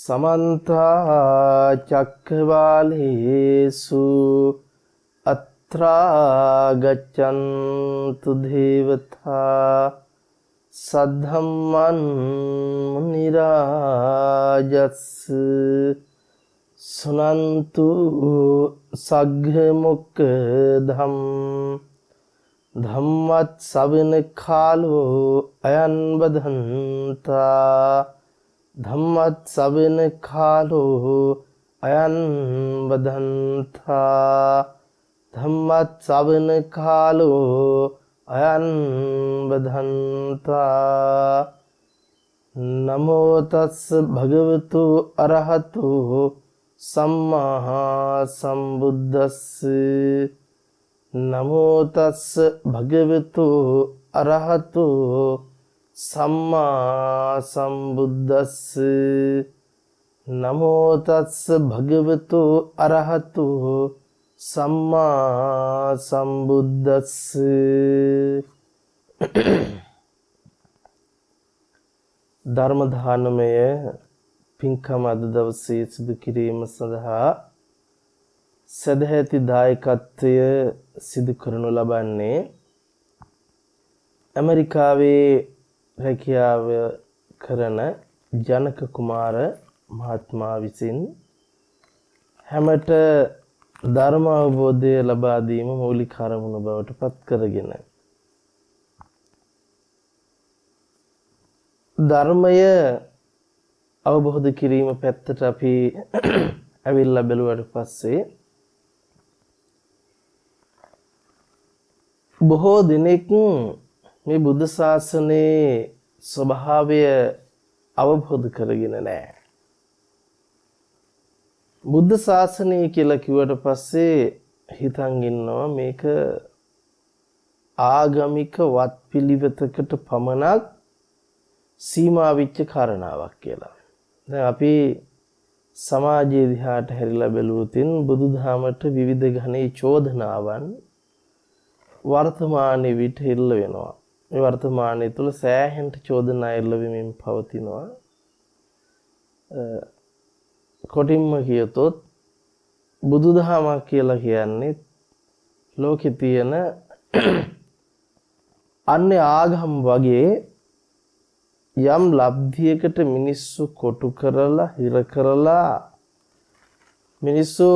समन्ता चक्रवालेषु अत्रा गच्छन्तु देवता सद्धम्मं मुनिराजस् सुनन्तु सग्मुखधम् धम्मत् सविन खालो अयन बधन्ता धम्मत् सविन खालो अयन बधन्ता धम्मत् सविन खालो अयन बधन्ता नमो तस् भगवतो अरहतो सम्मा सम्बुद्धस्स नमो तस् भगवतो अरहतो सम्मा सम्बुद्धस्स नमो तस् भगवतो अरहतो सम्मा सम्बुद्धस्स ධර්ම දානමය පින්කම අද දවසේ සිදු කිරීම සඳහා සදැහැති දායකත්වය සිදු කරනු ලබන්නේ ඇමරිකාවේ රැකියාව කරන ජනක කුමාර මහත්මයා විසින් හැමට ධර්ම අවබෝධය ලබා දීම මූලික අරමුණ බවට පත් කරගෙන ධර්මය අවබෝධ කිරීම පැත්තට අපි ඇවිල්ලා බැලුවට පස්සේ බොහෝ දිනෙක මේ බුද්ධ ශාසනයේ ස්වභාවය අවබෝධ කරගෙන නැහැ. බුද්ධ ශාසනය කියලා කිව්වට පස්සේ හිතන් ඉන්නවා මේක ආගමික වත්පිළිවෙතකට පමණක් සීමා වෙච්ච කාරණාවක් කියලා. දැන් අපි සමාජයේ දිහාට හැරිලා බැලුවොත් බුදුදහමට විවිධ ඝනේ චෝදනාවන් වර්තමානයේ විට එල්ල වෙනවා. මේ වර්තමානයේ තුල සෑහෙන චෝදනා එල්ල වෙමින් පවතිනවා. කොටින්ම කියතොත් බුදුදහම කියලා කියන්නේ ලෝකේ තියෙන අන්‍ය ආගම් වගේ යම් ලබ්ධියකට මිනිස්සු කොටු කරලා හිර කරලා මිනිස්සු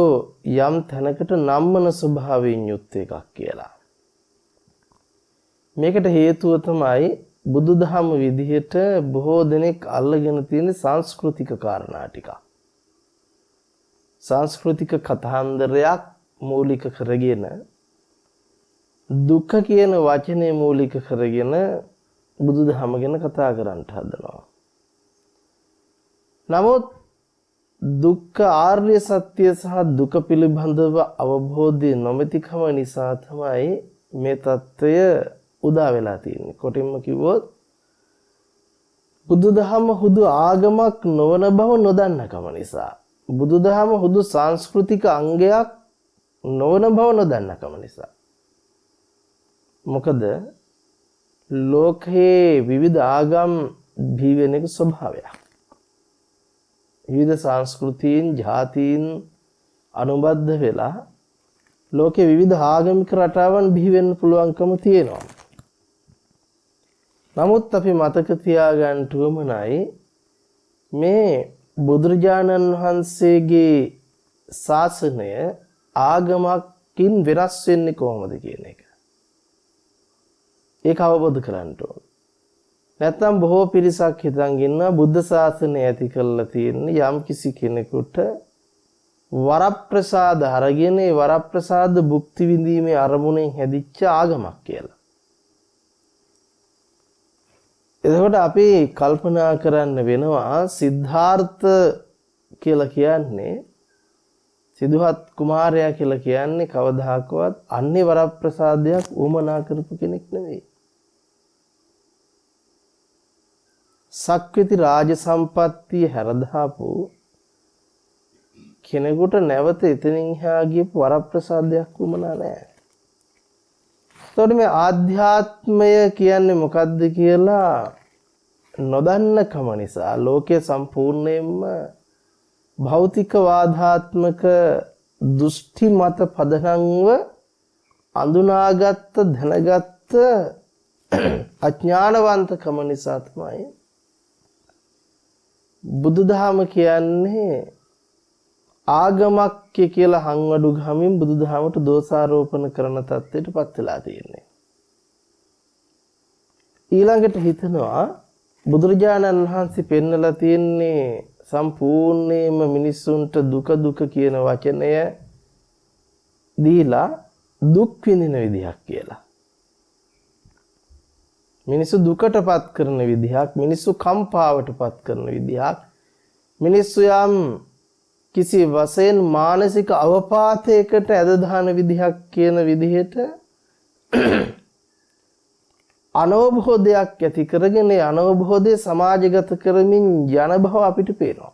යම් තැනකට නම්මන ස්වභාවයෙන් යුත් එකක් කියලා. මේකට හේතුව තමයි බුදුදහම විදිහට බොහෝ දෙනෙක් අල්ලගෙන තියෙන සංස්කෘතික කාරණා ටික. සංස්කෘතික කතාන්දරයක් මූලික කරගෙන දුක්ඛ කියන වචනේ මූලික කරගෙන බුදුදහම ගැන කතා කරන්න හදනවා. නමුත් දුක්ඛ ආර්ය සත්‍ය සහ දුක පිළිබඳව අවබෝධය නොමැතිකම නිසා තමයි මේ தত্ত্বය උදා වෙලා තියෙන්නේ. කොටින්ම කිව්වොත් බුදුදහම හුදු ආගමක් නොවන බව නොදන්නකම නිසා. බුදුදහම හුදු සංස්කෘතික අංගයක් නොවන බව නොදන්නකම නිසා. මොකද ලෝකයේ විවිධ ආගම් බිහි වෙන එක ස්වභාවයක්. විවිධ සංස්කෘතීන්, ජාතීන් අනුබද්ධ වෙලා ලෝකයේ විවිධ ආගමික රටාවන් බිහි වෙන්න පුළුවන්කම තියෙනවා. නමුත් අපි මතක තියාගන්න උවමනයි මේ බුදුරජාණන් වහන්සේගේ ශාසනය ආගමකින් වෙනස් වෙන්නේ කොහොමද කියන එක. ඒක අවබෝධ කරගන්න ඕන. නැත්නම් බොහෝ පිරිසක් හිතන් ඉන්නවා බුද්ධ ශාසනය ඇති කරලා තියෙන්නේ යම් කිසි කෙනෙකුට වරප්‍රසාද අරගෙන ඒ වරප්‍රසාද භුක්ති විඳීමේ අරමුණෙන් හැදිච්ච ආගමක් කියලා. එතකොට අපි කල්පනා කරන්න වෙනවා සිද්ධාර්ථ කියලා කියන්නේ සිදුහත් කුමාරයා කියලා කියන්නේ කවදාකවත් අන්‍ය වරප්‍රසාදයක් උමනා කරපු කෙනෙක් නෙවෙයි. සක්විති රාජ සම්පත්තිය හැරදාපු කෙනෙකුට නැවත එතනින් එහා ගියපු වරප්‍රසාදයක් උමනා නැහැ. එතකොට මේ ආධ්‍යාත්මය කියන්නේ මොකද්ද කියලා නොදන්නකම නිසා ලෝකයේ සම්පූර්ණයෙන්ම භෞතිකවාදාත්මක දෘෂ්ටි මත පදනම්ව අඳුනාගත්ත දැනගත්ත අඥානවන්තකම නිසා තමයි බුදුදහම කියන්නේ ආගමක් කියලා හංවඩු ගමින් බුදුදහමට දෝෂාරෝපණ කරන තත්ත්වයට පත් වෙලා තියෙන්නේ. ඊළඟට හිතනවා බුදුරජාණන් වහන්සේ පෙන්නලා තියෙන්නේ සම්පූර්ණයෙන්ම මිනිස්සුන්ට දුක දුක කියන වචනය දීලා දුක් විඳින විදිහක් කියලා. මිනිස්සු දුකටපත් කරන විදිහක්, මිනිස්සු කම්පාවටපත් කරන විදිහක්, මිනිස්සු යම් කිසි වශයෙන් මානසික අවපාතයකට ඇද දාන විදිහක් කියන විදිහට අනවබෝධයක් ඇති කරගෙන අනවබෝධය සමාජගත කරමින් යන බව අපිට පේනවා.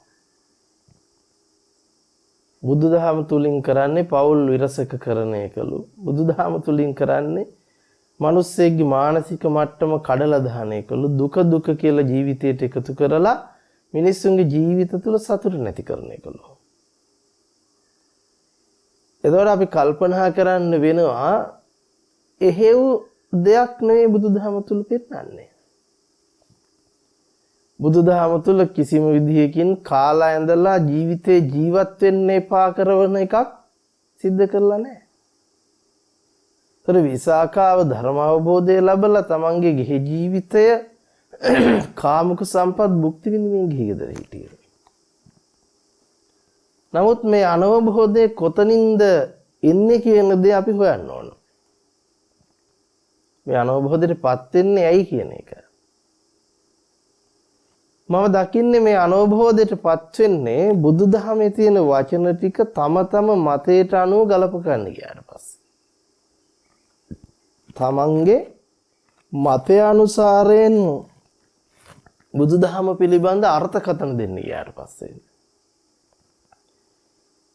බුදුදහම තුලින් කරන්නේ පෞල් විරසක කරන එකලු. බුදුදහම තුලින් කරන්නේ මිනිස්සෙක්ගේ මානසික මට්ටම කඩලා දාන එකලු. දුක දුක කියලා ජීවිතයට එකතු කරලා මිනිස්සුන්ගේ ජීවිත තුල සතුට නැති කරන එකලු. එතකොට අපි කල්පනා කරන්න වෙනවා එහෙව් දෙයක් නෙවෙයි බුදුදහම තුල පෙන්නන්නේ. බුදුදහම තුල කිසිම විදිහකින් කාලා ඇඳලා ජීවිතේ ජීවත් වෙන්න එපා කරන එකක් සිද්ධ කරලා නැහැ. ඒතර විසාකාව ධර්ම අවබෝධය ලැබලා තමන්ගේ ගිහි ජීවිතය කාමක සම්පත් භුක්ති විඳින්න ගිහි ගෙදර හිටියේ. නමුත් මේ අනවබෝධයේ කොතනින්ද එන්නේ කියන දේ අපි හොයන්න ඕන. මේ අනවබෝධයටපත් වෙන්නේ ඇයි කියන එක. මම දකින්නේ මේ අනවබෝධයටපත් වෙන්නේ බුදුදහමේ තියෙන වචන ටික තම මතයට අනුව ගලප ගන්න ගියාට පස්සේ. තමන්ගේ මතය අනුසාරයෙන් බුදුදහම පිළිබඳ අර්ථකථන දෙන්න ගියාට පස්සේ.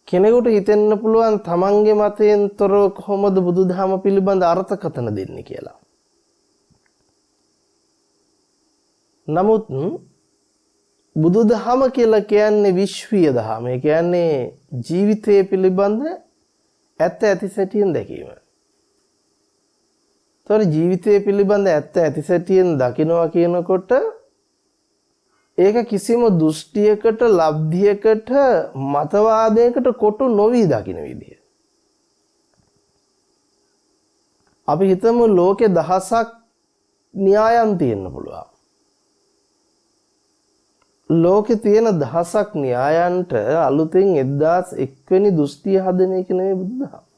කෙනෙකුට හිතෙන්න පුළුවන් තමන්ගේ මතයෙන් තොරව කොහොමද බුදුදහම පිළිබඳ අර්ථකථන දෙන්නේ කියලා. නමුත් බුදුදහම කියලා කියන්නේ විශ්වීය දහම. ඒ කියන්නේ ජීවිතය පිළිබඳ ඇත්ත ඇති සැටියෙන් දැකීම. ඒතර ජීවිතය පිළිබඳ ඇත්ත ඇති සැටියෙන් දකිනවා කියනකොට ඒක කිසිම දෘෂ්ටියකට, ලබ්ධියකට, මතවාදයකට කොටු නොවි දකින්න විදිය. අපි හිතමු ලෝකේ දහසක් න්‍යායන් තියෙන්න පුළුවන්. ලෝකේ තියෙන දහසක් න්‍යායන්ට අලුතෙන් 1001 වෙනි දෘෂ්ටිය හදන එක නෙවෙයි බුදුදහම.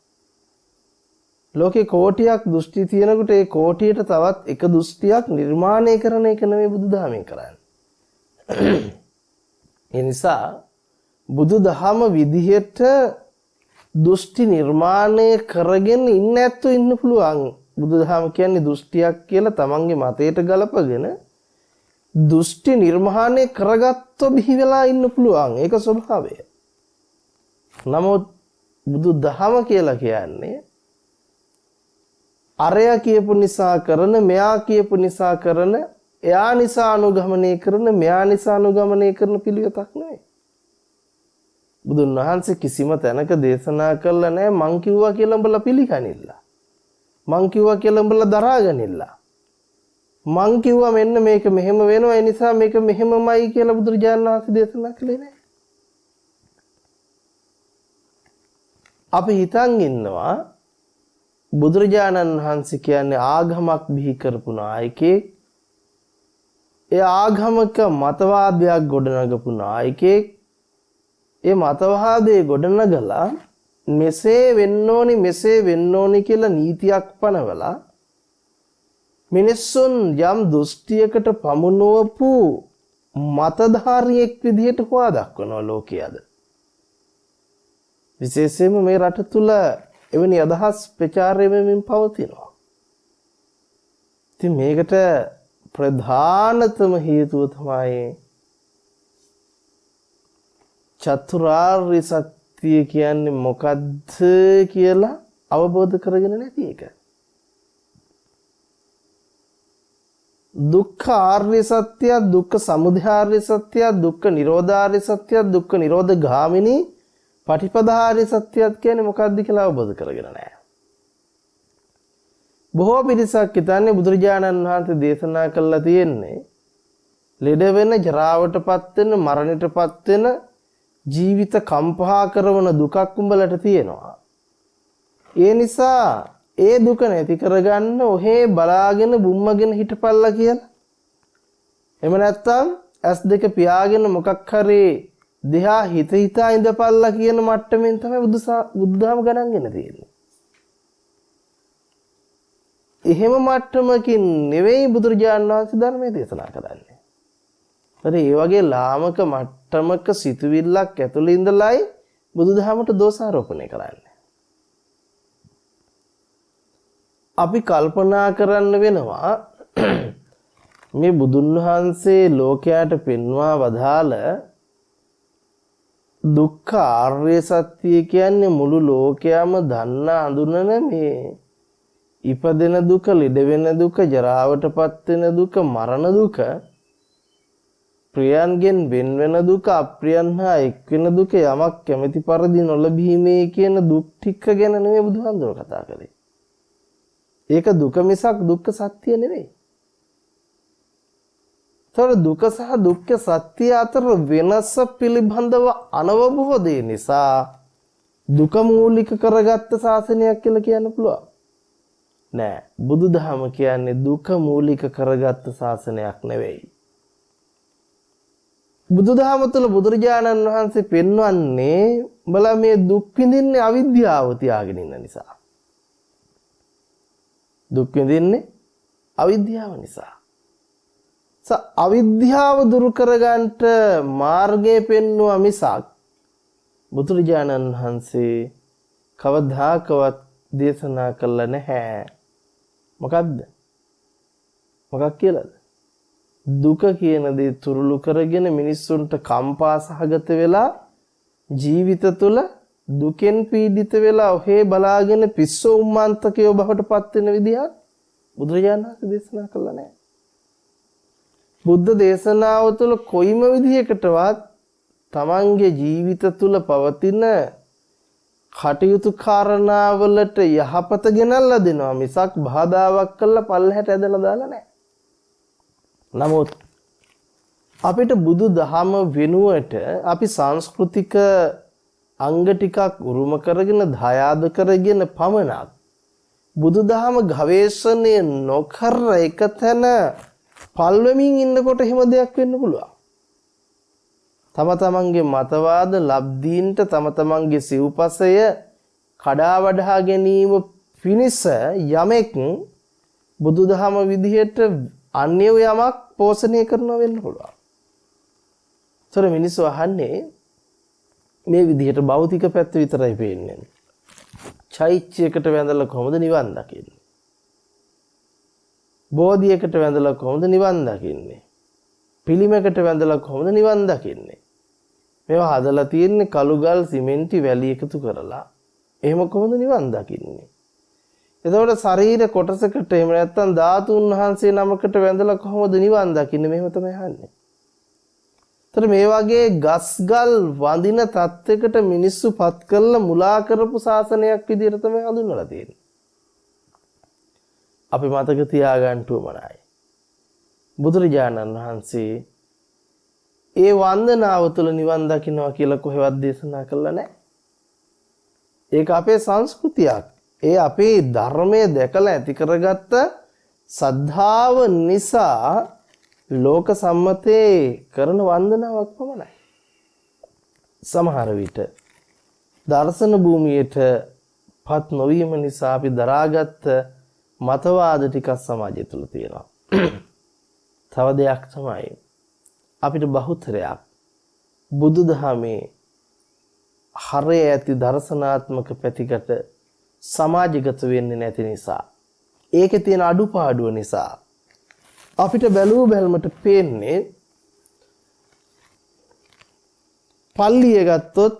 ලෝකේ කෝටියක් දෘෂ්ටි තියෙනකොට ඒ කෝටියට තවත් එක දෘෂ්ටියක් නිර්මාණය කරන එක නෙවෙයි බුදුදහමෙන් කරන්නේ. ඒ නිසා බුදුදහම විදිහට දෘෂ්ටි නිර්මාණය කරගෙන ඉන්න ඇත්තෝ ඉන්න පුළුවන්. බුදුදහම කියන්නේ දෘෂ්ටියක් කියලා තමන්ගේ මතයට ගලපගෙන දෘෂ්ටි නිර්මාණය කරගත්තෝ බිහි වෙලා ඉන්න පුළුවන්. ඒක ස්වභාවය. නමුත් බුදුදහම කියලා කියන්නේ අරයා කියපු නිසා කරන, මෙයා කියපු නිසා කරන, එයා නිසා අනුගමනය කරන, මෙයා නිසා අනුගමනය කරන පිළිවෙතක් නෙවෙයි. බුදුන් වහන්සේ කිසිම තැනක දේශනා කළා නැහැ මං කිව්වා කියලා උඹලා පිළිගනින්න. මං කිව්වා කියලා උඹලා දරාගනින්න. මං කිව්වා මෙන්න මේක මෙහෙම වෙනවා ඒ නිසා මේක මෙහෙමමයි කියලා බුදුරජාණන් වහන්සේ දේශනා කළේ නැහැ. අපි හිතන් ඉන්නවා බුදුරජාණන් වහන්සේ කියන්නේ ආගමක් බිහි කරපු නායකයෙක්. ඒ ආගමක මතවාදයක් ගොඩනගපු නායකයෙක්. ඒ මතවාදයේ ගොඩනගලා මෙසේ වෙන්න ඕනි කියලා නීතියක් පනවලා මිනිස්සුන් යම් දෘෂ්ටියකට පමුණුවපු මතධාරියෙක් විදිහට හොවා දක්වනවා ලෝකයේද. විශේෂයෙන්ම මේ රට තුල එවැනි අදහස් ප්‍රචාරය වෙමින් පවතිනවා. ඉතින් මේකට ප්‍රධානතම හේතුව තමයි චතුරාර්ය සත්‍ය කියන්නේ මොකද්ද කියලා අවබෝධ කරගෙන නැති එක. දුක්ඛ ආර්ය සත්‍ය, දුක්ඛ සමුදය ආර්ය සත්‍ය, දුක්ඛ නිරෝධ ආර්ය සත්‍ය, දුක්ඛ නිරෝධ ගාමිනී පටිපදා ආර්ය සත්‍යත් කියන්නේ මොකක්ද කියලා අවබෝධ කරගෙන නැහැ. බොහෝ පිරිසක් හිතන්නේ බුදුරජාණන් වහන්සේ දේශනා කළා තියෙන්නේ ලෙඩ වෙන, ජරාවටපත් වෙන, මරණයටපත් වෙන, ජීවිත කම්පා කරන දුකක් උඹලට තියෙනවා. ඒ නිසා ඒ දුක නැති කරගන්න ඔහේ බලාගෙන බුම්මගෙන හිටපල්ලා කියලා. එහෙම නැත්නම් S2 පියාගෙන මොකක් හරි දෙහා හිත හිතා ඉඳපල්ලා කියන මට්ටමින් තමයි බුදුදහම ගණන්ගෙන තියෙන්නේ. එහෙම මට්ටමකින් නෙවෙයි බුදුරජාණන් වහන්සේ ධර්මයේ දේශනා කරන්නේ. ඒ වගේ ලාමක මට්ටමක සිතුවිල්ලක් ඇතුළේ ඉඳලායි බුදුදහමට දෝෂාරෝපණය කරන්නේ. අපි කල්පනා කරන්න වෙනවා මේ බුදුන් වහන්සේ ලෝකයට පෙන්වා වදාළ දුක්ඛ ආර්ය සත්‍ය කියන්නේ මුළු ලෝකයම දන්න අඳුනන මේ ඉපදෙන දුක, ලෙඩ වෙන දුක, ජරාවටපත් වෙන දුක, මරණ දුක, ප්‍රියයන්ගෙන් වෙන වෙන දුක, අප්‍රියයන් හා එක් වෙන දුක, යමක් කැමැති පරිදි නොලැබීමේ කියන දුක් ටික ගැන නෙමෙයි බුදුහාමුදුරුවෝ කතා කරේ. ඒක දුක මිසක් දුක්ඛ සත්‍ය නෙවෙයි. ඒතර දුක සහ දුක්ඛ සත්‍ය අතර වෙනස පිළිබඳව අනවබෝධය නිසා දුක මූලික කරගත්ත ශාසනයක් කියලා කියන්න පුළුවන්. නෑ, බුදුදහම කියන්නේ දුක මූලික කරගත්ත ශාසනයක් නෙවෙයි. බුදුදහම තුළ බුදුරජාණන් වහන්සේ පෙන්වන්නේ උඹලා මේ දුක් විඳින්නේ අවිද්‍යාව තියාගෙන ඉන්න නිසා. දුක් විඳින්නේ අවිද්‍යාව නිසා. අවිද්‍යාව දුරු කරගන්නට මාර්ගය පෙන්වුවා මිසක් බුදුරජාණන් වහන්සේ කවදාකවත් දේශනා කළා නැහැ. මොකක්ද? මොකක් කියලාද? දුක කියන දේ තුරුළු කරගෙන මිනිස්සුන්ට කම්පා සහගත වෙලා ජීවිත තුළ දුකෙන් පීඩිත වෙලා ඔහේ බලාගෙන පිස්සෝ උම්මාන්තකයෝ බවට පත් වෙන විදිහක් බුදුරජාණන් වහන්සේ දේශනා කළා නැහැ. බුද්ධ දේශනාව තුළ කොයිම විදිහකටවත් තමන්ගේ ජීවිත තුළ පවතින කටයුතු කාරණාවලට යහපත ගෙනල්ලා දෙනවා මිසක් බාධාවක් කරලා පල්ලෙහාට ඇදලා දාලා නැහැ. නමුත් අපිට බුදු දහම වෙනුවට අපි සංස්කෘතික අංග ටිකක් උරුම කරගෙන දායාද කරගෙන පමණක් බුදුදහම ගවේෂණය නොකර එක තැන පල්වෙමින් ඉන්නකොට එහෙම දෙයක් වෙන්න පුළුවන්. තම තමන්ගේ මතවාද ලබ්ධීන්ට තම තමන්ගේ සිව්පසය කඩා වඩා ගැනීම පිණිස යමෙක් බුදුදහම විදිහට අන්‍ය යමක් පෝෂණය කරනවා වෙන්න පුළුවන්. ඒතර මිනිස්සු අහන්නේ මේ විදිහට භෞතික පැත්ත විතරයි පේන්නේ. චෛත්‍යයකට වැඳලා කොහොමද නිවන් දකින්නේ? බෝධියකට වැඳලා කොහොමද නිවන් දකින්නේ? පිළිමයකට වැඳලා කොහොමද නිවන් දකින්නේ? මේවා හදලා තියෙන්නේ කළු ගල් සිමෙන්ති වැලි එකතු කරලා. එහෙම කොහොමද නිවන් දකින්නේ? එතකොට ශරීර කොටසකට එහෙම නැත්නම් ධාතුන් වහන්සේ නමකට වැඳලා කොහොමද නිවන් දකින්නේ? මෙහෙම තමයි අහන්නේ. ඒතර මේ වගේ ගස්ගල් වඳින තත්යකට මිනිස්සු පත් කරලා මුලා කරපු ශාසනයක් විදිහට තමයි හඳුන්වලා තියෙන්නේ. අපි මතක තියාගන්න උවමනයි. බුදුරජාණන් වහන්සේ ඒ වන්දනාව තුළ නිවන් දකින්නවා කියලා කොහෙවත් දේශනා කළා නැහැ. ඒක අපේ සංස්කෘතියක්. ඒ අපේ ධර්මයේ දැකලා ඇති කරගත්ත සද්ධාව නිසා ලෝක සම්මතේ කරන වන්දනාවක් පමණයි. සමහර විට දර්ශන භූමියට පත් නොවීම නිසා අපි දරාගත්ත මතවාද ටිකක් සමාජය තුළ තියෙනවා. තව දෙයක් තමයි අපිට බහුතරයක් බුදුදහමේ හරය ඇති දර්ශනාත්මක පැතිකඩ සමාජගත වෙන්නේ නැති නිසා, ඒකේ තියෙන අඩුපාඩුව නිසා අපිට බැලූ බැල්මට පේන්නේ පල්ලිය ගත්තොත්,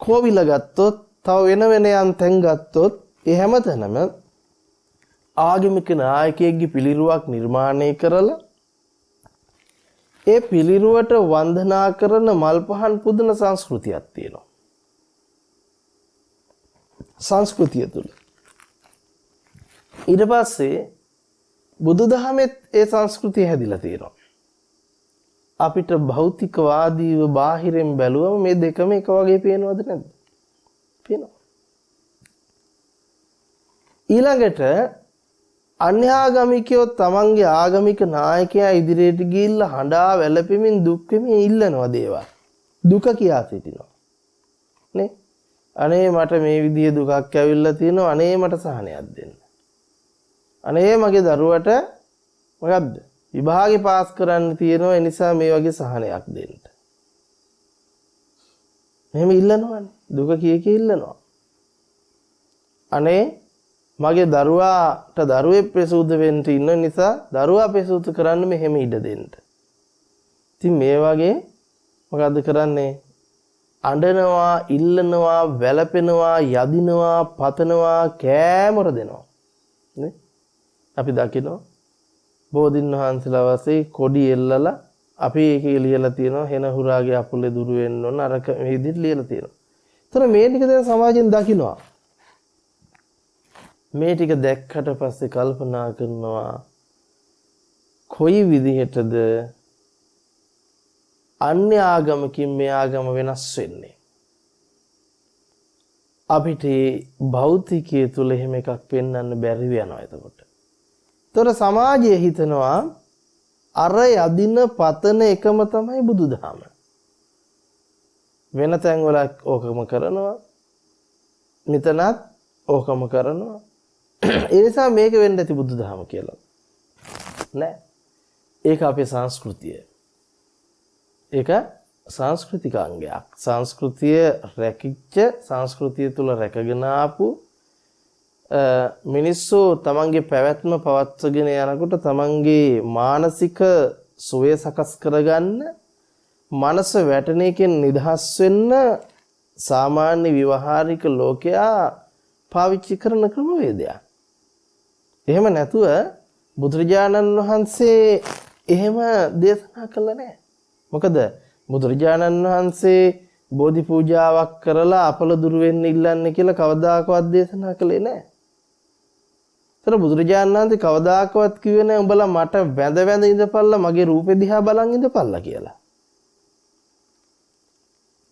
කෝවිල ගත්තොත්, තව වෙන වෙන යම් තැන් ගත්තොත් ඒ හැමතැනම ආගමික නායකයෙක්ගේ පිළිරුවක් නිර්මාණය කරලා ඒ පිළිරුවට වන්දනා කරන මල් පහන් පුදන සංස්කෘතියක් තියෙනවා. සංස්කෘතිය තුල. ඊට පස්සේ බුදුදහමෙත් ඒ සංස්කෘතිය හැදිලා තියෙනවා. අපිට භෞතිකවාදීව බාහිරෙන් බැලුවම මේ දෙකම එක වගේ පේනවද නැද්ද? පේනවා. ඊළඟට අන්‍යාගමිකයෝ තමන්ගේ ආගමික නායකයා ඉදිරියට ගිහිල්ලා හඬා වැළපෙමින් දුක් වෙමින් ඉල්ලනවා දේවල්. දුක කියා සිටිනවා. නේ? අනේ මට මේ විදිහේ දුකක් ඇවිල්ලා තියෙනවා. අනේ මට සහනයක් දෙන්න. අනේ මගේ දරුවට මොකද්ද? විභාගේ පාස් කරන්න තියෙනවා. ඒ නිසා මේ වගේ සහනයක් දෙන්න. මෙහෙම ඉල්ලනවනේ. දුක කිය ඉල්ලනවා. අනේ මගේ දරුවාට දරුවෙක් ප්‍රසූත වෙන්න ඉන්න නිසා දරුවා ප්‍රසූත කරන්න මෙහෙම ඉඩ දෙන්න. ඉතින් මේ වගේ මොකද්ද කරන්නේ? අඬනවා, ඉල්ලනවා, වැළපෙනවා, යදිනවා, පතනවා, කෑමොර දෙනවා. නේ? අපි දකිනවා බෝධින් වහන්සේලා වශයෙන් කොඩි එල්ලලා අපි ඒකේ ලියලා තියෙනවා හෙන හුරාගේ අපුලේ දුරු වෙන්න ඕන අරක මේ විදිහට ලියලා තියෙනවා. ඒතර මේ ටික දැන් සමාජයෙන් දකිනවා. මේ ටික දැක්කට පස්සේ කල්පනා කරනවා කොයි විදිහටද අන්‍ය ආගමකින් මේ ආගම වෙනස් වෙන්නේ. අපිට භෞතිකයේ තුල එහෙම එකක් පෙන්වන්න බැරි වෙනවා එතකොට. ඒතර සමාජය හිතනවා අර යදින පතන එකම තමයි බුදුදහම. වෙන තැන්වල ඕකම කරනවා. මෙතනත් ඕකම කරනවා. ඒ නිසා මේක වෙන්න ඇති බුදුදහම කියලා. නෑ. ඒක අපේ සංස්කෘතිය. ඒක සංස්කෘතික අංගයක්. සංස්කෘතිය රැකිච්ච සංස්කෘතිය තුල රැකගෙන ආපු මිනිස්සු තමන්ගේ පැවැත්ම පවත්වගෙන යනකොට තමන්ගේ මානසික සුවය සකස් කරගන්න මනස වැටෙන එකෙන් නිදහස් වෙන්න සාමාන්‍ය විවහාරික ලෝකයා පාවිච්චි කරන ක්‍රමවේදයක්. එහෙම නැතුව බුදුරජාණන් වහන්සේ එහෙම දේශනා කළා නෑ. මොකද බුදුරජාණන් වහන්සේ බෝධි පූජාවක් කරලා අපල දුරු වෙන්න ඉල්ලන්නේ කියලා කවදාකවත් දේශනා කළේ නෑ. ඒතර බුදුරජාණන් වහන්සේ කවදාකවත් කිව්වේ නෑ උඹලා මට වැඳ වැඳ ඉඳපල්ලා මගේ රූපෙ දිහා බලන් ඉඳපල්ලා කියලා.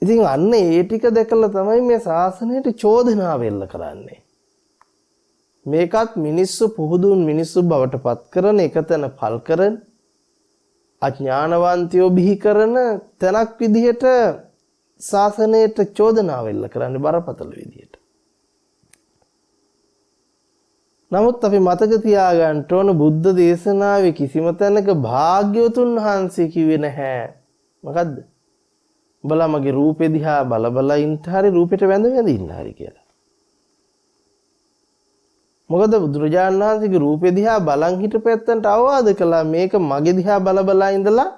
ඉතින් අන්න ඒ ටික දැකලා තමයි මේ ශාසනයට චෝදනාව එල්ල කරන්නේ. මේකත් මිනිස්සු පුහුදුන් මිනිස්සු බවට පත් කරන එකතන පල් කරන අඥානවන්තයෝ බිහි කරන තැනක් විදිහට ශාසනයට චෝදනාව එල්ල කරන්නේ බරපතල විදිහට. නමුත් අපි මතක තියාගන්න ඕන බුද්ධ දේශනාවේ කිසිම තැනක භාග්‍යවතුන් වහන්සේ කිව්වේ නැහැ. මොකද්ද? උඹලා මගේ රූපෙ දිහා බල බල ඉන්න හරි රූපෙට වැඳ වැඳ ඉන්න හරි කියලා. මොකද බුදුරජාණන් වහන්සේගේ රූපෙ දිහා බලන් හිටපැත්තන්ට අවවාද කළා මේක මගේ දිහා බල බල ඉඳලා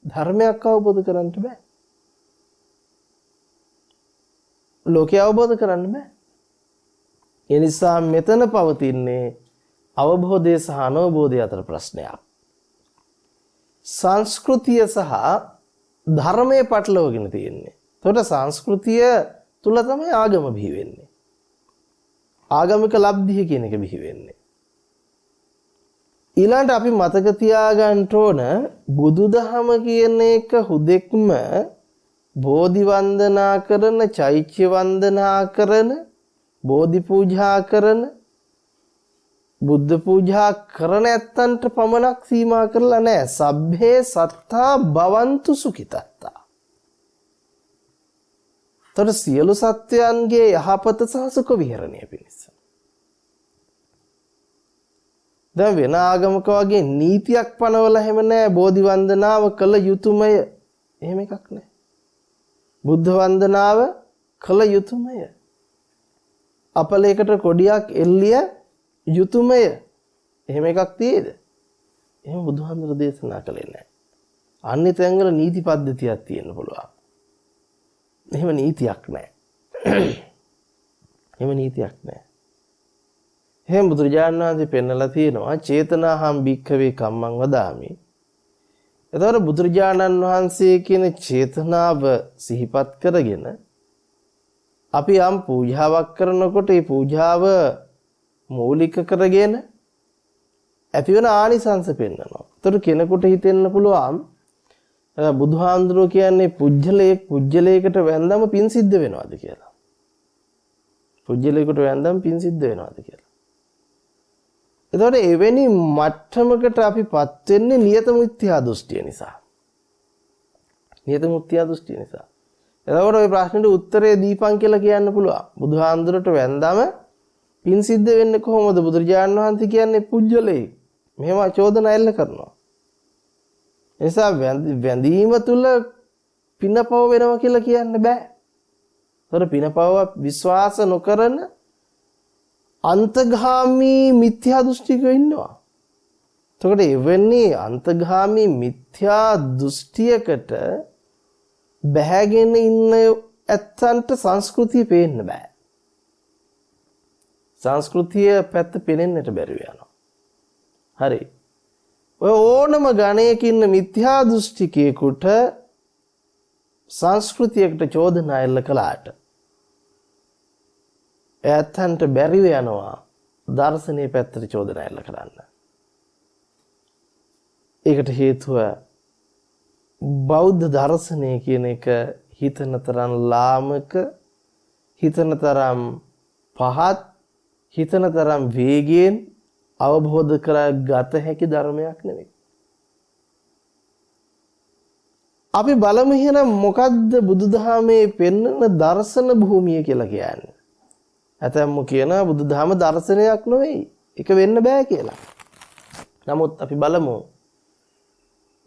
ධර්මයක් අවබෝධ කරගන්න බෑ. ලෝකය අවබෝධ කරන්න බෑ. ඒ නිසා මෙතන පවතින්නේ අවබෝධය සහ අනවබෝධය අතර ප්‍රශ්නයක්. සංස්කෘතිය සහ ධර්මයේ පටලවගෙන තියෙන්නේ. එතකොට සංස්කෘතිය තුල තමයි ආගම බිහි වෙන්නේ. ආගමික ලබ්ධිය කියන එක බිහි වෙන්නේ. ඊළඟට අපි මතක තියාගන්න ඕන බුදුදහම කියන එක හුදෙක්ම බෝධි වන්දනා කරන, චෛත්‍ය වන්දනා කරන, බෝධි පූජා කරන, බුද්ධ පූජා කරන ඇත්තන්ට පමණක් සීමා කරලා නැහැ. සබ්බේ සත්තා භවන්තු සුඛිතත්තා. තොර සියලු සත්වයන්ගේ යහපත සහ සුඛ විහරණය පිණිස. දැන් වෙන ආගමක වගේ නීතියක් පනවලා හැම නැහැ බෝධි වන්දනාව කළ යුතුයමය. එහෙම එකක් නැහැ. බුද්ධ වන්දනාව කළ යුතුයමය. අපලයකට කොඩියක් එල්ලිය යුතුයමය. එහෙම එකක් තියෙද? එහෙම බුදුහාමුදුරු දේශනා කළේ නැහැ. අනිත් තැන්වල නීති පද්ධතියක් තියෙන්න පුළුවන්. එහෙම නීතියක් නැහැ. එහෙම නීතියක් නැහැ. එහෙම බුදුරජාණන් වහන්සේ පෙන්නලා තියෙනවා චේතනාහම් භික්ඛවේ කම්මං වදාමි. එතකොට බුදුරජාණන් වහන්සේ කියන චේතනාව සිහිපත් කරගෙන අපි යම් පූජාවක් කරනකොට ඒ පූජාව මූලික කරගෙන ඇතිවන ආනිසංස පෙන්වනවා. එතකොට කෙනෙකුට හිතෙන්න පුළුවන් බුදුහාමුදුරුවෝ කියන්නේ පුජ්‍යලයකට වැඳම පින් සිද්ධ වෙනවද කියලා. පුජ්‍යලයකට වැඳම පින් සිද්ධ වෙනවද කියලා. එතකොට එවැනි මට්ටමකට අපිපත් වෙන්නේ නියත මිත්‍යා දෘෂ්ටිය නිසා. නියත මිත්‍යා දෘෂ්ටිය නිසා. එතකොට ওই ප්‍රශ්නෙට උත්තරේ දීපන් කියලා කියන්න පුළුවන්. බුදුහාමුදුරට වැඳම පින් සිද්ධ වෙන්නේ කොහොමද? බුදුරජාණන් වහන්සේ කියන්නේ පුජ්‍යලේ. මෙහෙම චෝදනා එල්ල කරනවා. ඒ නිසා වැඳීම තුල පිනපව වෙනවා කියලා කියන්න බෑ. ඒතර පිනපව විශ්වාස නොකරන අන්තගාමී මිත්‍යා දෘෂ්ටිකයෝ ඉන්නවා. එතකොට එවැනි අන්තගාමී මිත්‍යා දෘෂ්ටියකට බැහැගෙන ඉන්න ඇත්තන්ට සංස්කෘතිය පේන්න බෑ. සංස්කෘතිය පැත්ත පේනෙන්නට බැරි වෙනවා. හරි. ඔය ඕනම ගණයක ඉන්න මිත්‍යා දෘෂ්ටිකයෙකුට සංස්කෘතියකට චෝදනා එල්ල කළාට ඇත්තන්ට බැරිව යනවා දර්ශනීය පැත්තට චෝදනා එල්ල කරන්න. ඒකට හේතුව බෞද්ධ දර්ශනය කියන එක හිතන තරම් ලාමක, හිතන තරම් පහත්, හිතන තරම් වේගයෙන් අවබෝධ කරගත හැකි ධර්මයක් නෙවෙයි. අපි බලමු එහෙනම් මොකද්ද බුදුදහමේ පෙන්වන දර්ශන භූමිය කියලා කියන්නේ. ඇතැම්ම කියනවා බුදුදහම දර්ශනයක් නෙවෙයි. ඒක වෙන්න බෑ කියලා. නමුත් අපි බලමු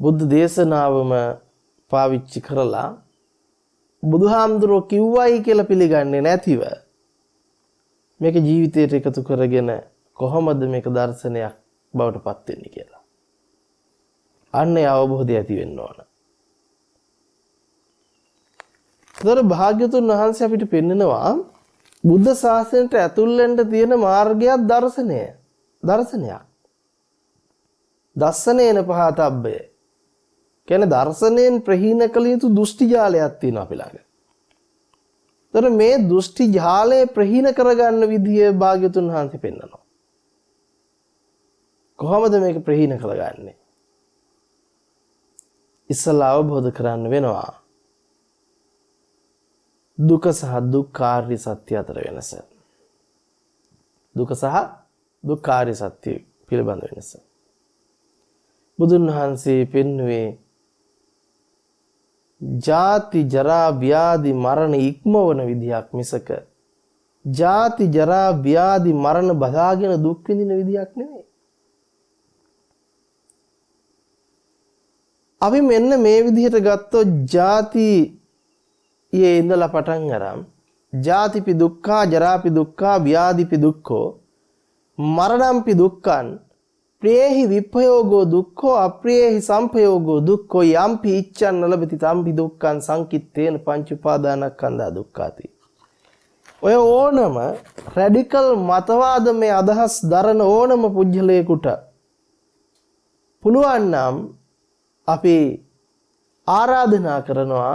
බුද්ධ දේශනාවම පාවිච්චි කරලා බුදුහාමුදුරුවෝ කිව්වයි කියලා පිළිගන්නේ නැතිව මේක ජීවිතයට එකතු කරගෙන කොහොමද මේක දර්ශනයක් බවට පත් වෙන්නේ කියලා. අන්නේ අවබෝධය ඇති වෙන්න ඕන. ඒතර භාග්‍යතුන් වහන්සේ අපිට පෙන්නනවා බුද්ධ ශාසනයට ඇතුල් වෙන්න තියෙන මාර්ගයක් දර්ශනයක්. දස්සනේන පහතබ්බය. කියන්නේ දර්ශනයෙන් ප්‍රහීන කළ යුතු දෘෂ්ටි ජාලයක් තියෙනවා අපි ළඟ. ඒතර මේ දෘෂ්ටි ජාලය ප්‍රහීන කරගන්න විදිය භාග්‍යතුන් වහන්සේ පෙන්නනවා. කොහොමද මේක ප්‍රහීන කරගන්නේ? ඉස්සලා අවබෝධ කරන්න වෙනවා දුක සහ දුක්ඛාර්ය සත්‍ය අතර වෙනස. දුක සහ දුක්ඛාර්ය සත්‍ය පිළිබඳ වෙනස. බුදුන් වහන්සේ පෙන්වුවේ ජාති ජරා ව්‍යාධි මරණ ඉක්මවන විදියක් මිසක ජාති ජරා ව්‍යාධි මරණ බදාගෙන දුක් විඳින විදියක් නෙමෙයි. අපි මෙන්න මේ විදිහට ගත්තොත් ජාති යේ ඉඳලා පටන් අරන් ජාතිපි දුක්ඛා ජරාපි දුක්ඛා ව්‍යාධිපි දුක්ඛෝ මරණම්පි දුක්ඛං ප්‍රේහි විප්පයෝගෝ දුක්ඛෝ අප්‍රේහි සම්පයෝගෝ දුක්ඛෝ යම්පි ඉච්ඡන් නලබති තම්පි දුක්ඛං සංකිට්ඨේන පංච උපාදානස්කන්ධා දුක්ඛාති. ඔය ඕනම රැඩිකල් මතවාදමේ අදහස් දරන ඕනම පුජ්‍යලයකට පුළුවන් නම් අපි ආරාධනා කරනවා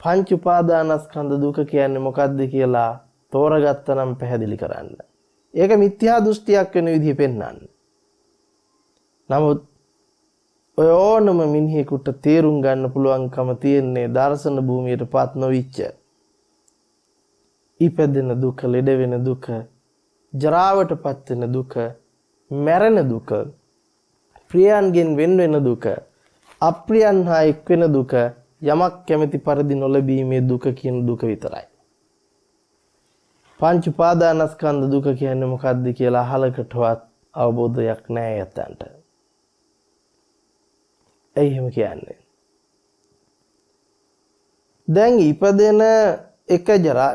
පංච උපාදානස්කන්ධ දුක කියන්නේ මොකක්ද කියලා තෝරගත්තා නම් පැහැදිලි කරන්න. ඒක මිත්‍යා දෘෂ්ටියක් වෙන විදිහ පෙන්වන්න. නමුත් ඔය ඕනම මිනිහෙකුට තේරුම් ගන්න පුළුවන්කම තියෙන්නේ දර්ශන භූමියටපත් නොවිච්ච ඉපදෙන දුක, ලෙඩ වෙන දුක, ජරාවටපත් වෙන දුක, මැරෙන දුක, ප්‍රියයන්ගෙන් වෙන් වෙන දුක, අප්‍රියයන් හා එක් වෙන දුක, යමක් කැමැති පරිදි නොලැබීමේ දුක කියන දුක විතරයි. පංච උපාදානස්කන්ධ දුක කියන්නේ මොකක්ද කියලා අහලකටවත් අවබෝධයක් නැහැ යතන්ට. ඇයි එහෙම කියන්නේ? දැන් ඉපදෙන එක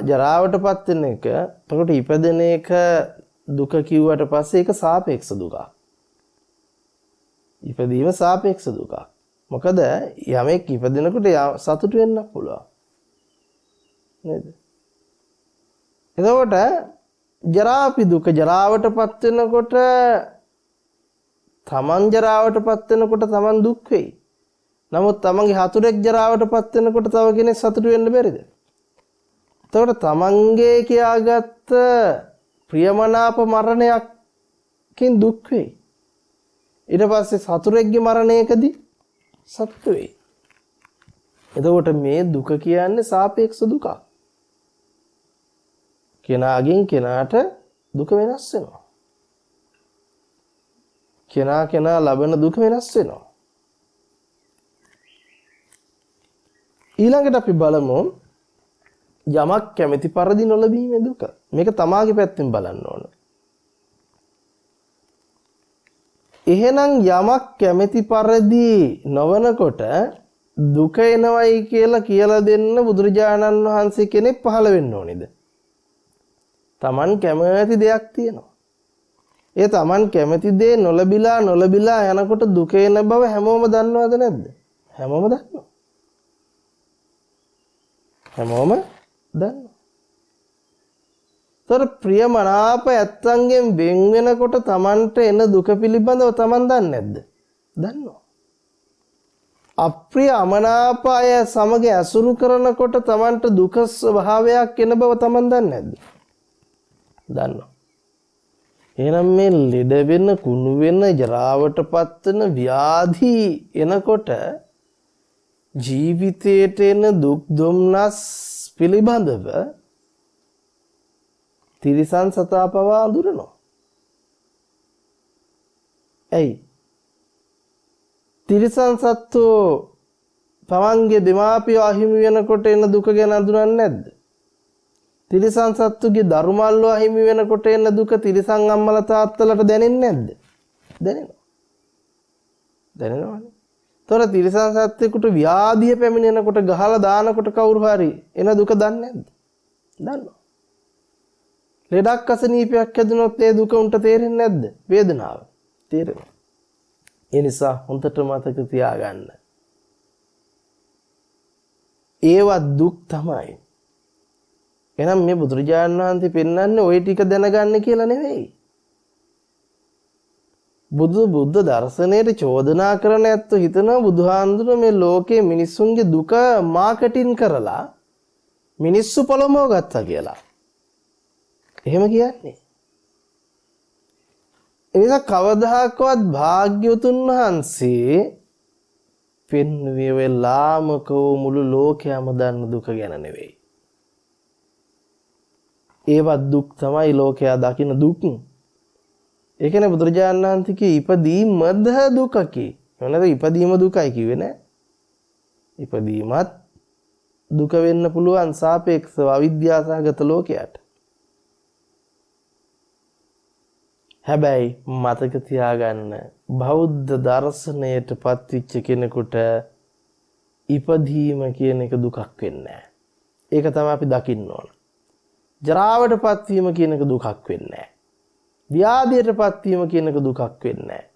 ජරාවටපත් වෙන එක, එතකොට ඉපදෙන එක දුක කිව්වට පස්සේ ඒක සාපේක්ෂ දුකක්. ඉපදීම සාපේක්ෂ දුකක්. මොකද යමෙක් ඉපදෙනකොට සතුට වෙන්න පුළුවන්. නේද? එතකොට ජරාපි දුක, ජරාවටපත් වෙනකොට තමන් ජරාවටපත් වෙනකොට තමන් දුක් වෙයි. නමුත් තමන්ගේ හතුරෙක් ජරාවටපත් වෙනකොට තව කෙනෙක් සතුටු වෙන්න බැරිද? එතකොට තමන්ගේ කියාගත්ත ප්‍රියමනාප මරණයකින් දුක් වෙයි. ඊට පස්සේ සතුරෙක්ගේ මරණයකදී සතුට වෙයි. එතකොට මේ දුක කියන්නේ සාපේක්ෂ දුකක්. කෙනාගෙන් කෙනාට දුක වෙනස් වෙනවා. කෙනා ලබන දුක වෙනස් වෙනවා. ඊළඟට අපි බලමු යමක් කැමැති පරිදි නොලැබීමේ දුක. මේක තමාගේ පැත්තෙන් බලන්න ඕන. එහෙනම් යමක් කැමැති පරිදි නොවනකොට දුක එනවයි කියලා දෙන්න බුදුරජාණන් වහන්සේ කෙනෙක් පහළ වෙන්න ඕනේද? Taman කැමති දෙයක් තියෙනවා. ඒ Taman කැමති දේ නොලැබිලා යනකොට දුක එන බව හැමෝම දන්නවද නැද්ද? හැමෝම දන්නවා. හැමෝම දන්නවා. තොර ප්‍රියමනාප ඇත්තන්ගෙන් වෙන් වෙනකොට Tamanට එන දුක පිළිබඳව Taman දන්නේ නැද්ද? දන්නවා. අප්‍රිය අමනාප අය සමග ඇසුරු කරනකොට Tamanට දුක ස්වභාවයක් එන බව Taman දන්නේ නැද්ද? දන්නවා. එහෙනම් මේ ලෙඩ වෙන, කුණු වෙන, ජරාවටපත් වෙන ව්‍යාධි එනකොට ජීවිතයට එන දුක් දුම්නස් පිළිබඳව තිරිසන් සතා පවා අඳුරනවා. ඇයි? තිරිසන් සත්තු තමන්ගේ දෙමාපියෝ අහිමි වෙනකොට එන දුක ගැන අඳුරන්නේ නැද්ද? තිරිසන් සත්තුගේ දරුමල්ලෝ අහිමි වෙනකොට එන දුක තිරිසන් අම්මලා තාත්තලාට දැනෙන්නේ නැද්ද? දැනෙනවා. දැනෙනවනේ. තොර තිරිසන් සත්ත්වෙකුට ව්‍යාධිය පැමිණෙනකොට ගහලා දානකොට කවුරු හරි එන දුක දන්නේ නැද්ද? දන්නවා. ලෙඩක් අසනීපයක් හැදුනොත් ඒ දුක උන්ට තේරෙන්නේ නැද්ද? වේදනාව. තේරෙනවා. ඒ නිසා හොඳට මතක තියාගන්න. ඒවත් දුක් තමයි. එහෙනම් මේ බුදුරජාණන් වහන්සේ පෙන්වන්නේ ওই ටික දැනගන්න කියලා නෙවෙයි. බුද්ධ දර්ශනයේ චෝදනා කරන ඇත්තෝ හිතනවා බුදුහාඳුන මේ ලෝකයේ මිනිස්සුන්ගේ දුක මාකටින් කරලා මිනිස්සු පොළොමව ගත්තා කියලා. එහෙම කියන්නේ. එනිසා කවදාකවත් භාග්‍යවතුන් වහන්සේ පෙන්වුවේ වෙලාමකව මුළු ලෝකයම දන්න දුක ගැන නෙවෙයි. ඒවත් දුක් තමයි ලෝකයා දකින දුක්. ඒ කියන්නේ බුදුරජාණන් වහන්සේගේ ඉපදීමද දුකකි. මොනවාද ඉපදීම දුකයි කිව්වේ නෑ. ඉපදීමත් දුක වෙන්න පුළුවන් සාපේක්ෂව අවිද්‍යාසගත ලෝකයට. හැබැයි මතක තියාගන්න බෞද්ධ දර්ශනයට පත්විච්ච කෙනෙකුට ඉපදීම කියන එක දුකක් වෙන්නේ නැහැ. ඒක තමයි අපි දකින්න ඕන. ජරාවටපත් වීම කියන එක දුකක් වෙන්නේ නැහැ. ව්‍යාධියටපත් වීම කියන එක දුකක් වෙන්නේ නැහැ.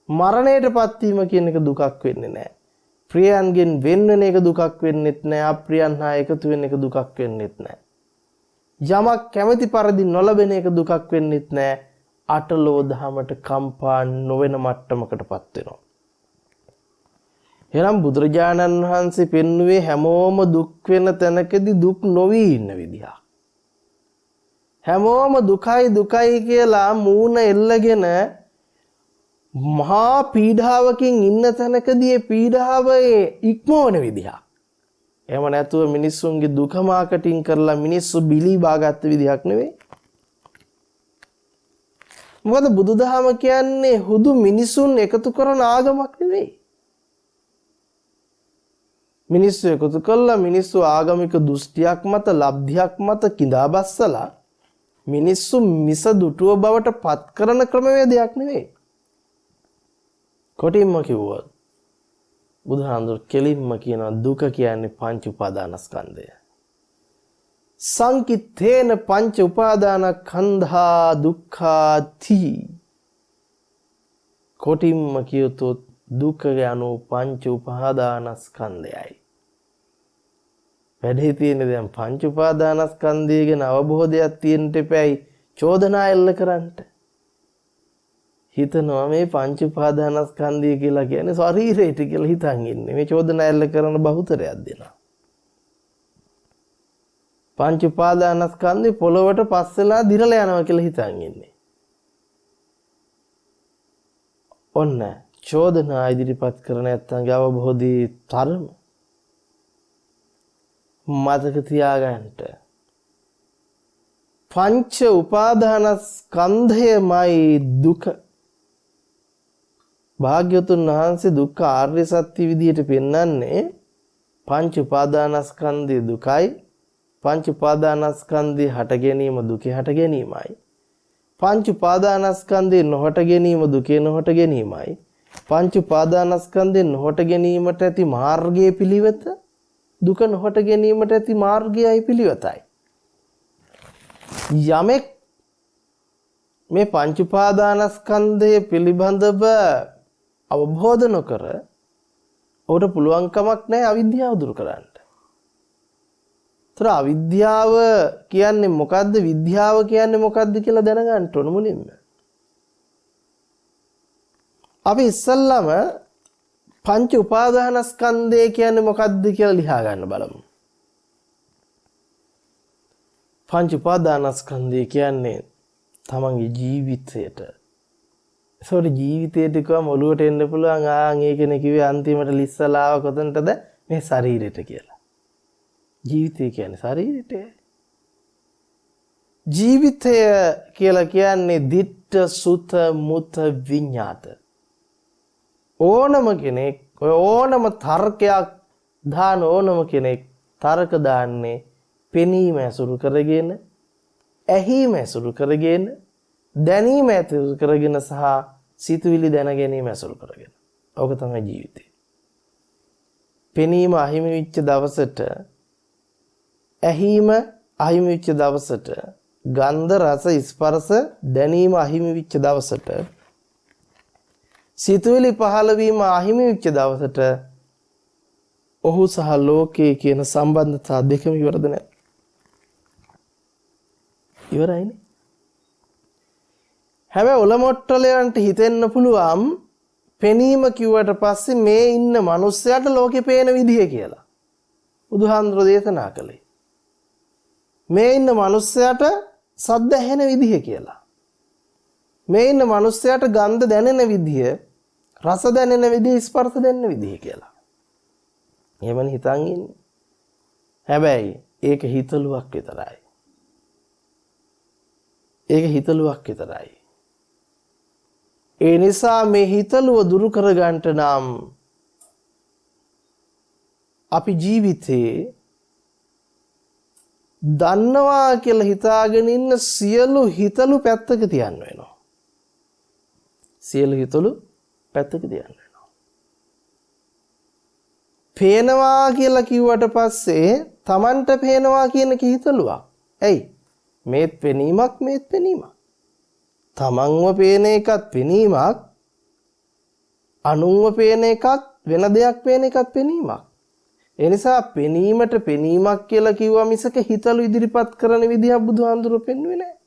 මරණයටපත් වීම කියන එක දුකක් වෙන්නේ නැහැ. ප්‍රියයන්ගෙන් වෙන් වෙන එක දුකක් වෙන්නෙත් නැහැ. අප්‍රියයන් හා එකතු වෙන එක දුකක් වෙන්නෙත් නැහැ. යමක් කැමැති පරිදි නොලබෙන එක දුකක් වෙන්නෙත් නැහැ. අටලෝ දහමට කම්පා නොවන මට්ටමකටපත් වෙනවා. එහෙනම් බුදුරජාණන් වහන්සේ පෙන්වුවේ හැමෝම දුක් වෙන තැනකදී දුක් නොවි ඉන්න විදිහ. හැමෝම දුකයි කියලා මූණ එල්ලගෙන මහා පීඩාවකින් ඉන්න තැනකදී ඒ පීඩාව ඉක්මවන විදිහ. එහෙම නැතුව මිනිස්සුන්ගේ දුක මාකටිං කරලා මිනිස්සු බිලී බාගත්ත විදිහක් නෙවෙයි. මොකද බුදුදහම කියන්නේ හුදු මිනිසුන් එකතු කරන ආගමක් නෙවෙයි. මිනිස්සු එකතු කළා මිනිස්සු ආගමික දෘෂ්ටියක් මත ලබ්ධියක් මත කිඳා බස්සලා මිනිස්සු මිස දුටුව බවට පත් කරන ක්‍රමවේදයක් නෙවෙයි. කොටින්ම කිව්වොත් බුදුහාමුදුරු කෙලින්ම කියන දුක කියන්නේ පංච උපාදානස්කන්ධය. සංකිට්ඨේන පංච උපාදානස්කන්ධා දුක්ඛාති. කොටින්ම කියතොත් දුක යනු පංච උපාදානස්කන්ධයයි. වැඩේ තියෙන්නේ දැන් පංච උපාදානස්කන්ධය ගැන අවබෝධයක් තියෙන්න එපැයි චෝදනා එල්ල කරන්නට. හිතනවා මේ පංච උපාදානස්කන්ධය කියලා කියන්නේ ශරීරයට කියලා හිතන් ඉන්නේ. මේ චෝදනා එල්ල කරන බහුතරයක් දෙනවා. පංච උපාදානස්කන්ධේ පොළොවට පස්සෙලා දිරලා යනවා කියලා හිතන් ඉන්නේ. ඔන්න චෝදනා ඉදිරිපත් කරන නැත්තන්ගේ අවබෝධී තරම මතක තියාගන්න. පංච උපාදානස්කන්ධයමයි දුක. භාග්‍යවතුන් වහන්සේ දුක්ඛ ආර්ය සත්‍ය විදියට පෙන්වන්නේ පංච උපාදානස්කන්ධය දුකයි. පංච උපාදානස්කන්ධේ හට ගැනීම දුකේ හට ගැනීමයි. පංච උපාදානස්කන්ධේ නොහට ගැනීම දුකේ නොහට ගැනීමයි. පංච උපාදානස්කන්ධේ නොහට ගැනීමට ඇති මාර්ගයේ පිළිවෙත දුක නොහට ගැනීමට ඇති මාර්ගයයි පිළිවෙතයි. යමෙක් මේ පංච උපාදානස්කන්ධය පිළිබඳව අවබෝධ නොකර ඔහුට පුළුවන් කමක් නැහැ අවිද්‍යාව දුරු කරන්න. ඒතර අවිද්‍යාව කියන්නේ මොකද්ද? විද්‍යාව කියන්නේ මොකද්ද කියලා දැනගන්න ඕන මුලින්ම. අපි ඉස්සල්ලාම පංච උපාදානස්කන්ධය කියන්නේ මොකද්ද කියලා ලියා ගන්න බලමු. පංච උපාදානස්කන්ධය කියන්නේ තමන්ගේ ජීවිතයට. ඒසොර ජීවිතයට කිව්වම ඔළුවට එන්න පුළුවන් ඒකනේ කිව්වේ අන්තිමට ලිස්සලාව කොතනටද? මේ ශරීරෙට කියලා. ජීවිතය කියන්නේ ශරීරෙට. ජීවිතය කියලා කියන්නේ දිට්ඨ සුත මුත විඤ්ඤාත. ඕනම කෙනෙක් ඕනම තර්කයක් දාන ඕනම කෙනෙක් තර්ක දාන්නේ පෙනීම ඇසුරු කරගෙන, ඇහිම ඇසුරු කරගෙන, දැනීම ඇසුරු කරගෙන සහ සිතුවිලි දැන ගැනීම ඇසුරු කරගෙන. ඕක තමයි ජීවිතය. පෙනීම අහිමි වෙච්ච දවසට, ඇහිම අහිමි වෙච්ච දවසට, ගන්ධ රස ස්පර්ශ දැනීම අහිමි වෙච්ච දවසට, සිතුවිලි පහළ වීම අහිමි වෙච්ච දවසට ඔහු සහ ලෝකයේ කියන සම්බන්ධතා දෙකම ඉවරද නැහැ. ඉවරයිනේ. හැබැයි ඔලොමොට්ටලයන්ට හිතෙන්න පුළුවන් පෙනීම කිව්වට පස්සේ මේ ඉන්න මිනිස්සයාට ලෝකේ පේන විදිය කියලා. බුදුහාමුදුරෝ දේශනා කළේ. මේ ඉන්න මිනිස්සයාට සද්ද ඇහෙන විදිය කියලා. මේ ඉන්න මිනිස්සයාට ගන්ධ දැනෙන විදිය, රස දැනෙන විදිය, ස්පර්ශ දැනෙන විදිය කියලා. එහෙමනේ හිතන් ඉන්නේ. හැබැයි ඒක හිතලුවක් විතරයි. ඒක හිතලුවක් විතරයි. ඒ නිසා මේ හිතලුව දුරු කරගන්නට නම් අපි ජීවිතේ දන්නවා කියලා හිතාගෙන ඉන්න සියලු හිතලු පැත්තක තියන්න වෙනවා. සියලු හිතලු පැත්තක තියන්න වෙනවා. පේනවා කියලා කිව්වට පස්සේ Tamanට පේනවා කියන කී හිතලුවක්. ඇයි? මේත් පෙනීමක්, මේත් පෙනීමක්. තමන්ව පේන එකත් පෙනීමක්, අනුන්ව පේන එකත්, වෙන දෙයක් පේන එකත් පෙනීමක්. ඒ නිසා පෙනීමට පෙනීමක් කියලා කිව්වා මිසක හිතලු ඉදිරිපත් කරන විදිහක් බුදුහාඳුරෝ පෙන්වුවේ නැහැ.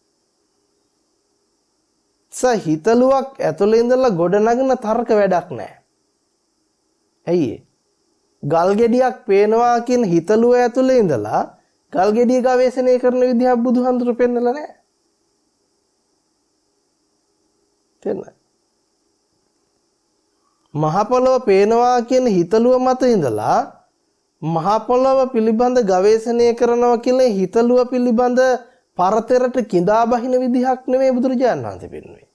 හිතලුවක් ඇතුළේ ඉඳලා ගොඩනගන තර්ක වැඩක් නැහැ. ඇයි ගල් ගෙඩියක් පේනවා කියන හිතලුව ඇතුළේ ඉඳලා ගල් ගෙඩිය ගවේෂණය කරන විදිහක් බුදුහාඳුරෝ පෙන්නලා නැහැ. තේරෙනවද? මහ පොළොව පේනවා කියන හිතලුව මත ඉඳලා මහ පොළොව පිළිබඳ ගවේෂණය කරනවා කියලා හිතලුව පිළිබඳ පරතරට කිඳා බහින විදිහක් නෙමෙයි බුදුරජාණන් වහන්සේ පෙන්වන්නේ.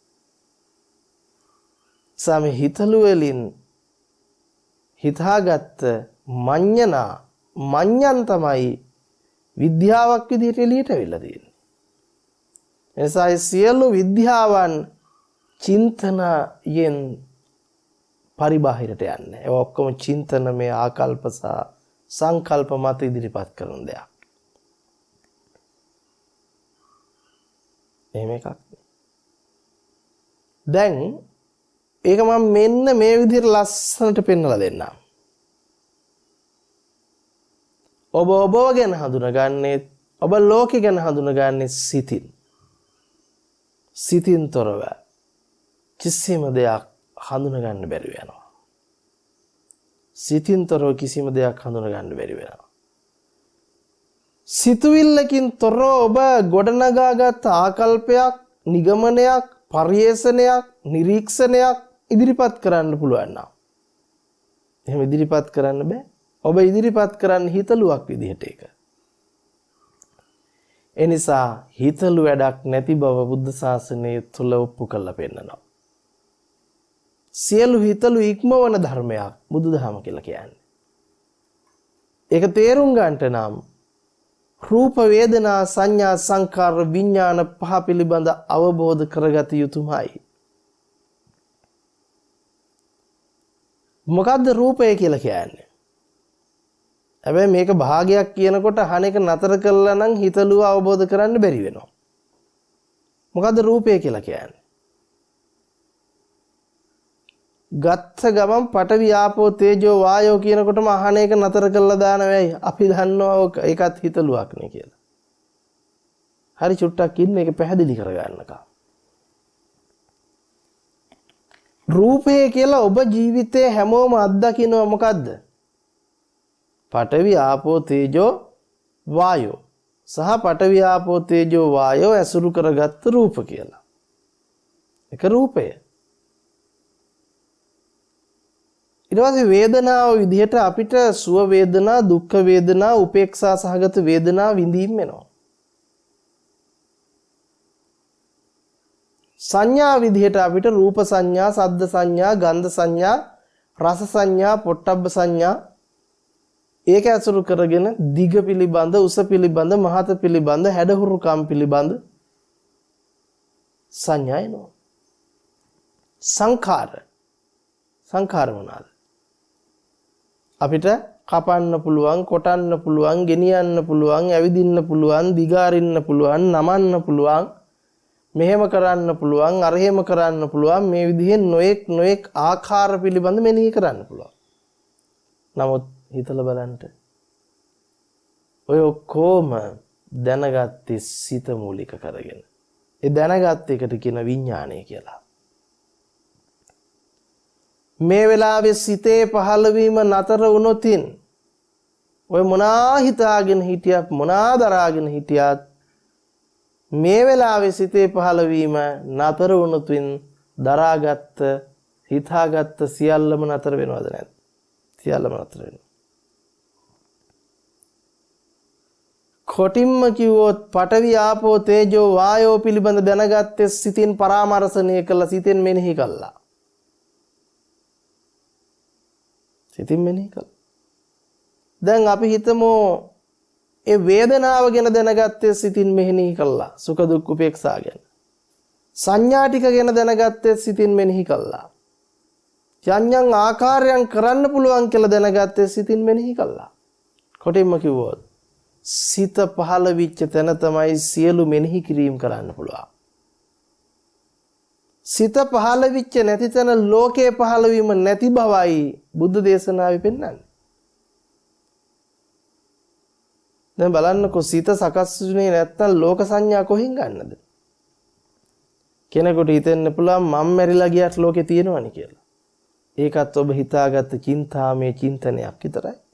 සමේ හිතලුව වලින් හිතාගත්ත මඤ්ඤන් තමයි විද්‍යාවක් විදිහට එළියට අවිල්ලා තියෙන්නේ. එනිසා සියලු විද්‍යාවන් චින්තනයෙන් පරිබාහිරට යන්නේ. ඒ ඔක්කොම චින්තනමය ආකල්ප සහ සංකල්ප මත ඉදිරිපත් කරන දෙයක්. එහෙම එකක්. දැන් ඒක මම මෙන්න මේ විදිහට ලස්සනට පෙන්නලා දෙන්නම්. ඔබ ගැන හඳුනගන්නේ, ඔබ ලෝකෙ ගැන හඳුනගන්නේ සිතින්. සිතින් තොරව. කිසිම දෙයක් හඳුන ගන්න බැරි වෙනවා. සිතින්තරෝ කිසිම දෙයක් හඳුන ගන්න බැරි වෙනවා. සිතුවිල්ලකින් තොරව ඔබ ගොඩනගාගත් ආකල්පයක්, නිගමනයක්, පරිේෂණයක්, නිරීක්ෂණයක් ඉදිරිපත් කරන්න පුළුවන් නම් එහෙම ඉදිරිපත් කරන්න බෑ. ඔබ ඉදිරිපත් කරන්න හිතලුවක් විදිහට ඒක. ඒ නිසා හිතලු වැඩක් නැති බව බුද්ධ ශාසනය තුල ඔප්පු කරලා පෙන්නනවා. සියලු හිතලු ඉක්මවන ධර්මයක් බුදුදහම කියලා කියන්නේ. ඒක තේරුම් ගන්නට නම් රූප වේදනා සංඥා සංකාර විඥාන පහ පිළිබඳ අවබෝධ කරගත යුතුමයි. මොකද්ද රූපය කියලා කියන්නේ? හැබැයි මේක භාගයක් කියනකොට අහන එක නතර කළා නම් හිතලුව අවබෝධ කරන්න බැරි වෙනවා. මොකද්ද රූපය කියලා කියන්නේ? ගත්ත ගමන් පඨවි ආපෝ තේජෝ වායෝ කියනකොටම අහන එක නතර කළා දාන වෙයි. අපි දන්නවා ඒකත් හිතලුවක් නේ කියලා. හරි චුට්ටක් ඉන්න ඒක පැහැදිලි කරගන්නකම්. රූපය කියලා ඔබ ජීවිතේ හැමෝම අත්දකිනවා මොකද්ද? පඨවි ආපෝ තේජෝ වායෝ සහ පඨවි ආපෝ තේජෝ වායෝ ඇසුරු කරගත් රූප කියලා. ඒක රූපය. ඊට පස්සේ වේදනාව විදිහට අපිට සුව වේදනා, දුක්ඛ වේදනා, උපේක්ෂා සහගත වේදනා විඳීම් වෙනවා. සංඥා විදිහට අපිට රූප සංඥා, ශබ්ද සංඥා, ගන්ධ සංඥා, රස සංඥා, පොට්ටබ්බ සංඥා ඒක ඇසුරු කරගෙන දිග පිළිබඳ, උස පිළිබඳ, මහත පිළිබඳ, හැඩහුරුකම් පිළිබඳ සංඥා එනවා. සංඛාර මොනවාද? අපිට කපන්න පුළුවන්, කොටන්න පුළුවන්, ගෙනියන්න පුළුවන්, ඇවිදින්න පුළුවන්, දිගාරින්න පුළුවන්, නමන්න පුළුවන්, මෙහෙම කරන්න පුළුවන්, අරහෙම කරන්න පුළුවන්, මේ විදිහෙන් නොඑක් ආකාර පිළිබඳ මෙනෙහි කරන්න පුළුවන්. නමුත් හිතලා බලන්න. ඔය ඔක්කොම දැනගත්තේ සිත මූලික කරගෙන. ඒ දැනගත් එකට කියන විඥානය කියලා. මේ වෙලාවේ සිතේ පහළවීම නතර වුණොතින් ඔය මොනා හිතාගෙන හිටියත් මොනා දරාගෙන හිටියත් මේ වෙලාවේ සිතේ පහළවීම නතර වුණොතින් දරාගත්ත හිතාගත්ත සියල්ලම නතර වෙනවද නැද්ද? සියල්ලම නතර වෙනවා. කොටින්ම කිව්වොත් පඨවි ආපෝ තේජෝ වායෝ පිළිබඳ දැනගත්තේ සිතින් පරාමර්ශණය කළා, සිතෙන් මෙනෙහි කළා. සිතින් මෙනෙහි කළා. දැන් අපි හිතමු ඒ වේදනාව ගැන දැනගත්තේ සිතින් මෙනෙහි කළා, සුඛ දුක්ඛ උපේක්ෂා ගැන. සංඥා ටික ගැන දැනගත්තේ සිතින් මෙනෙහි කළා. යන්යන් ආකාරයන් කරන්න පුළුවන් කියලා දැනගත්තේ සිතින් මෙනෙහි කළා. කොටින්ම කිව්වොත් සිත පහළ විච්ච තැන තමයි සියලු මෙනෙහි කිරීම කරන්න පුළුවන්. සිත පහළ විච්ච නැති තැන ලෝකේ පහළ වීම නැති බවයි බුද්ධ දේශනාවේ පෙන්වන්නේ. දැන් බලන්නකො සිත සකස් වුණේ නැත්තම් ලෝක සංඥා කොහෙන් ගන්නද? කෙනෙකුට හිතෙන්න පුළුවන් මම මැරිලා ගියත් ලෝකේ තියෙනවනේ කියලා. ඒකත් ඔබ හිතාගත්ත චින්තාමය චින්තනයක් විතරයි.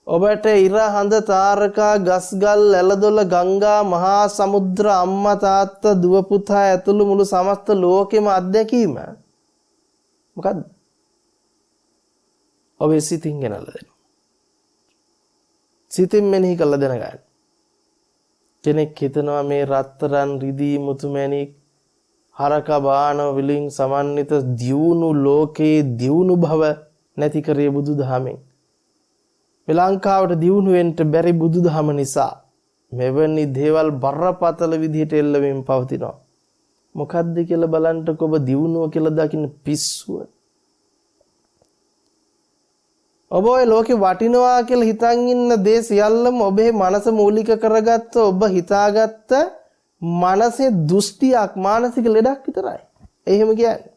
ඔබට ඉර හඳ තාරකා ගස්ගල් ඇලදොල ගංගා මහා සමුද්‍ර අම්මා තාත්තා දුව පුතා ඇතුළු මුළු සමස්ත ලෝකෙම අත්දැකීම මොකද්ද? ඔබේ සිතින් ගෙනල්ලා දෙනවා. සිතින් මෙනෙහි කළා දැනගන්න. කෙනෙක් හිතනවා මේ රත්තරන් රිදී මුතුමැණික් හරක බාන වලින් සමන්විත දියුණු ලෝකේ දියුණු භව නැති කරේ බුදුදහමෙන්. මේ ලංකාවට දියුණු වෙන්න බැරි බුදුදහම නිසා මෙවැනි දේවල් බරපතල විදිහට එල්ලෙමින් පවතිනවා. මොකද්ද කියලා බලන්නකො ඔබ දියුණුව කියලා දකින්න පිස්සුව. ඔබ ඔය ලෝකේ වටිනවා කියලා හිතන් ඉන්න දේ සියල්ලම ඔබේ මනස මූලික කරගත්ත ඔබ හිතාගත්ත මනසේ දෘෂ්ටියක් මානසික ලෙඩක් විතරයි. එහෙම කියන්නේ.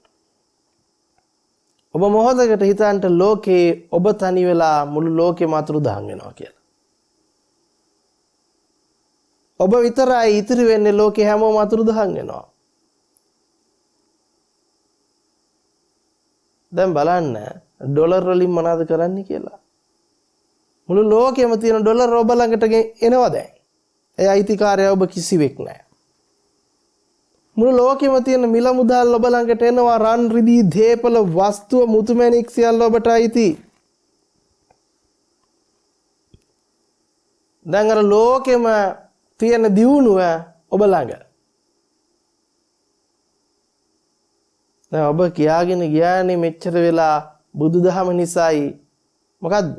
ඔබ මොහොතකට හිතන්ට ලෝකේ ඔබ තනි වෙලා මුළු ලෝකෙම අතුරුදහන් වෙනවා කියලා. ඔබ විතරයි ඉතිරි වෙන්නේ ලෝකේ හැමෝම අතුරුදහන් වෙනවා. දැන් බලන්න ඩොලර් වලින් මොනවද කරන්නේ කියලා. මුළු ලෝකෙම තියෙන ඩොලර් ඔබ ළඟට එනවා දැන්. ඒ අයිතිකාරය ඔබ කිසිවෙක් නැහැ. මුළු ලෝකෙම තියෙන මිල මුදල් ඔබ ළඟට එනවා. රන් රිදී දීපල වස්තුව මුතුමැණික් සියල්ල ඔබට අයිති. දැන් අර ලෝකෙම තියෙන දියුණුව ඔබ ළඟ. දැන් ඔබ කියාගෙන ගියානේ මෙච්චර වෙලා බුදුදහම නිසායි. මොකද්ද?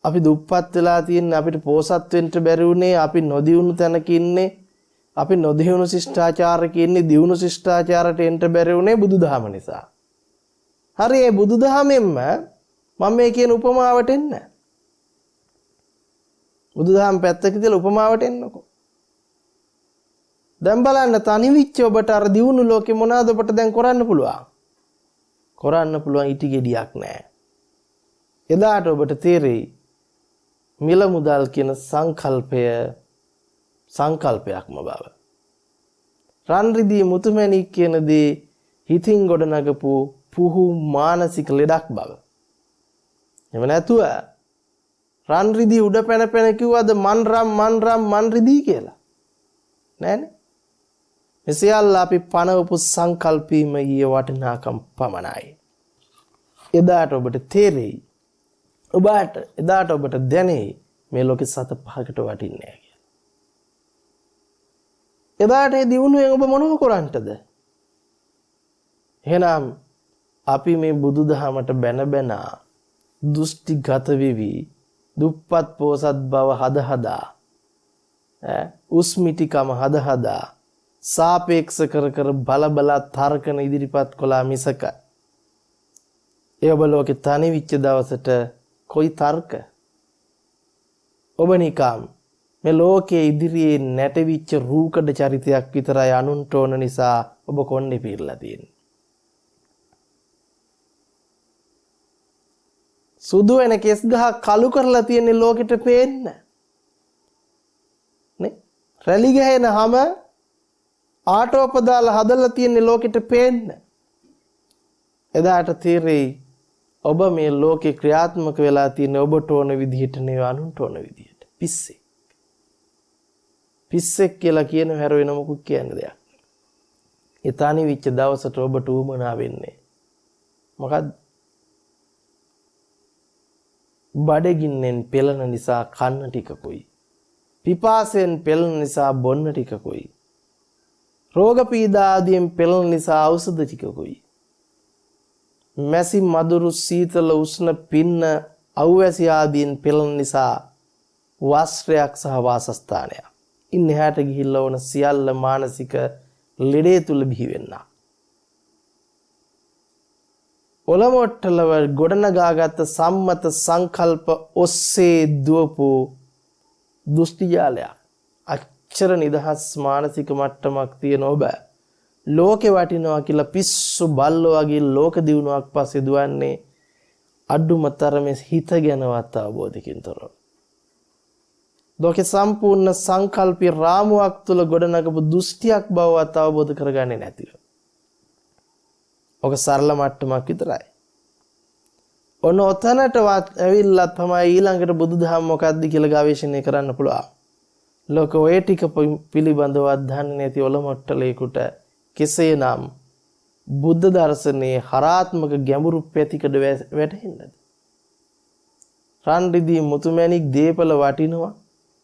අපි දුප්පත් වෙලා තියෙන්නේ, අපිට පෝසත් වෙන්න බැරි වුණේ, අපි නොදියුණු තැනක ඉන්නේ, අපි නොදියුණු ශිෂ්ටාචාරක ඉන්නේ, දියුණු ශිෂ්ටාචාරයට එන්න බැරි වුණේ බුදුදහම නිසා. හරි, ඒ බුදුදහමෙන්ම මම මේ කියන උපමාවට එන්න. බුදුදහම පැත්තක තියලා උපමාවට එන්නකෝ. දැන් බලන්න තනිවිච්ච ඔබට අර දියුණු ලෝකේ මොනවාද ඔබට දැන් කරන්න පුළුවන්? කරන්න පුළුවන් ඉටි ගෙඩියක් නැහැ. එදාට ඔබට තේරෙයි මිල මුදල් කියන සංකල්පයක්ම බව. රන් රිදී මුතුමැණික් කියන දේ හිතින් ගොඩනගපු පුහු මානසික ලෙඩක් බව. එහෙම නැතුව රන් රිදී උඩ පැන කිව්වද මන් රිදී කියලා? නෑනේ. මෙසියල්ල අපි පනවපු සංකල්පීම ඊය වටිනාකම් පමණයි. එදාට ඔබට තේරෙයි, එදාට ඔබට දැනෙයි මේ ලෝකෙ සත පහකට වටින්නේ නැහැ කියලා. එදාට ඒ දියුණුවෙන් ඔබ මොනව කරන්නටද? එහෙනම් අපි මේ බුදුදහමට බැන දෘෂ්ටිගත වෙවි, දුප්පත් පෝසත් බව හදා උස්මිටිකම හදා සාපේක්ෂ කර බල තර්කන ඉදිරිපත් කළා මිසක ඒ ඔබ ලෝකේ තනි විච්ච දවසට කොයි තර්ක? ඔබ නිකම් මේ ලෝකයේ ඉදිරියේ නැටවිච්ච රූකඩ චරිතයක් විතරයි අනුන්ට ඕන නිසා ඔබ කොණ්ඩේ පිරලා තියෙන්නේ. සුදු වෙන කෙස් ගහ කළු කරලා තියෙන්නේ ලෝකෙට පේන්න. නේ? රැලි ගහන හැම ආටෝප දාලා හදලා තියෙන්නේ ලෝකෙට පේන්න. එදාට තීරෙයි ඔබ මේ ලෝකේ ක්‍රියාත්මක වෙලා තියෙන ඔබට ඕන විදිහට නෙවෙයි අනුන්ට ඕන විදිහට. පිස්සෙක් කියලා කියන හැර වෙන මොකුත් කියන්න දෙයක්. ඒ තනි විච්ච දවසට ඔබට උමනා වෙන්නේ මොකද්ද? බඩගින්නෙන් පෙළෙන නිසා කන්න ටිකකුයි. පිපාසයෙන් පෙළෙන නිසා බොන්න ටිකකුයි. රෝග පීඩා ආදියෙන් පෙළෙන නිසා ඖෂධ ටිකකුයි. මැසි මදුරු සීතල උෂ්ණ පින්න අවැසි ආදීන් පෙළෙන නිසා වස්ත්‍රයක් සහ වාසස්ථානයක්. ඉන් එහාට ගිහිල්ලා වුණ සියල්ල මානසික ලෙඩේ තුල බිහි වෙන්න. ඔලොමොට්ටලව ගොඩනගාගත් සම්මත සංකල්ප ඔස්සේ දුවපු දුෂ්ටි ජාලයක්. අච්චර නිදහස් මානසික මට්ටමක් තියෙන ඔබ ලෝකේ වටිනවා කියලා පිස්සු බල්ලෝ වගේ ලෝක දියුණුවක් පස්සේ දුවන්නේ අඩුමතරමේ හිත ගැනවත් අවබෝධකින් තොරව. ලෝකේ සම්පූර්ණ සංකල්පී රාමුවක් තුල ගොඩනගපු දුෂ්ටියක් බවවත් අවබෝධ කරගන්නේ නැතිව. ඔක සරල මට්ටමක් විතරයි. ඔන්න ඔතනටවත් ඇවිල්ලා තමයි ඊළඟට බුදුදහම මොකක්ද කියලා ගවේෂණය කරන්න පුළුවන්. ලෝක ඔය ටික පිළිබඳව දන්නේ නැති ඔලොමොට්ටලේකට කෙසේනම් බුද්ධ දර්ශනයේ හරාත්මක ගැඹුරු පැතිකඩ වැටහෙන්නද? රන් රිදී මුතුමැණික් දීපල වටිනවා,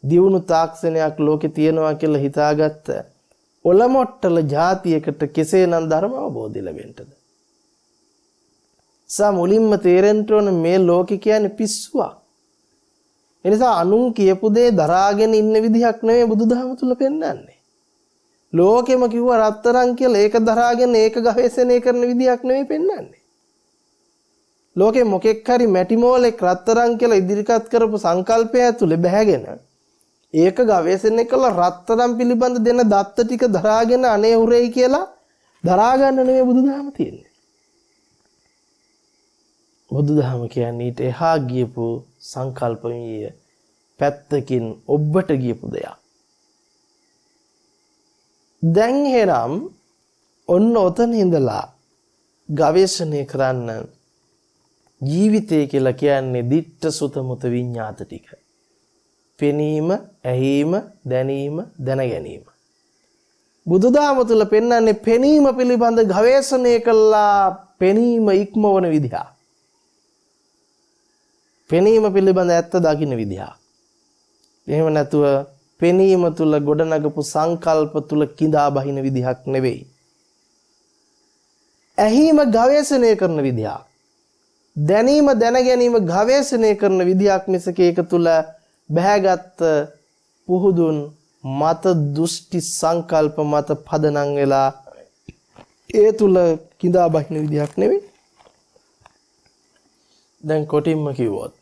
දියුණු තාක්ෂණයක් ලෝකේ තියෙනවා කියලා හිතාගත්ත ඔලොමොට්ටල જાතියකට කෙසේනම් ධර්ම අවබෝධය ලැබෙන්නද? මුලින්ම තේරෙන්න ඕන මේ ලෝකේ කියන්නේ පිස්සුවක්. ඒ නිසා අනුන් කියපු දේ දරාගෙන ඉන්න විදිහක් නෙවෙයි බුදුදහම තුල පෙන්වන්නේ. ලෝකෙම කිව්ව රත්තරන් කියලා ඒක දරාගෙන ඒක ගවේෂණය කරන විදිහක් නෙවෙයි පෙන්වන්නේ. ලෝකෙ මොකෙක් හරි මැටි මෝලෙක් රත්තරන් කියලා ඉදිරිපත් කරපු සංකල්පය ඇතුලේ බැහැගෙන ඒක ගවේෂණය කළ රත්තරන් පිළිබඳ දෙන දත්ත ටික දරාගෙන අනේ උරෙයි කියලා දරා ගන්න නෙවෙයි බුදුදහම තියෙන්නේ. බුදුදහම කියන්නේ ඊට එහා ගියපු සංකල්පීය පැත්තකින් ඔබට ගියපු දෙයක්. දැන් එහෙනම් ඔන්න ඔතන ඉඳලා ගවේෂණය කරන්න ජීවිතය කියලා කියන්නේ දිට්ඨ සුත මුත විඤ්ඤාත ටික. පෙනීම, ඇහිීම, දැනීම, දැන ගැනීම. බුදුදහම තුල පෙන්වන්නේ පෙනීම පිළිබඳ ගවේෂණය කළා පෙනීම ඉක්මවන විදිහ. පෙනීම පිළිබඳ ඇත්ත දකින්න විදිහ. එහෙම නැතුව පෙනීම තුල ගොඩනගපු සංකල්ප තුල කිඳා බහින විදිහක් නෙවෙයි. ඇහිීම ගවේෂණය කරන විදිහක්. දැනීම දැන ගැනීම ගවේෂණය කරන විදිහක් මිසක ඒක තුල බැහැගත් පුහුදුන් මත දෘෂ්ටි සංකල්ප මත පදනම් වෙලා ඒ තුල කිඳා බහින විදිහක් නෙවෙයි. දැන් කොටින්ම කිව්වොත්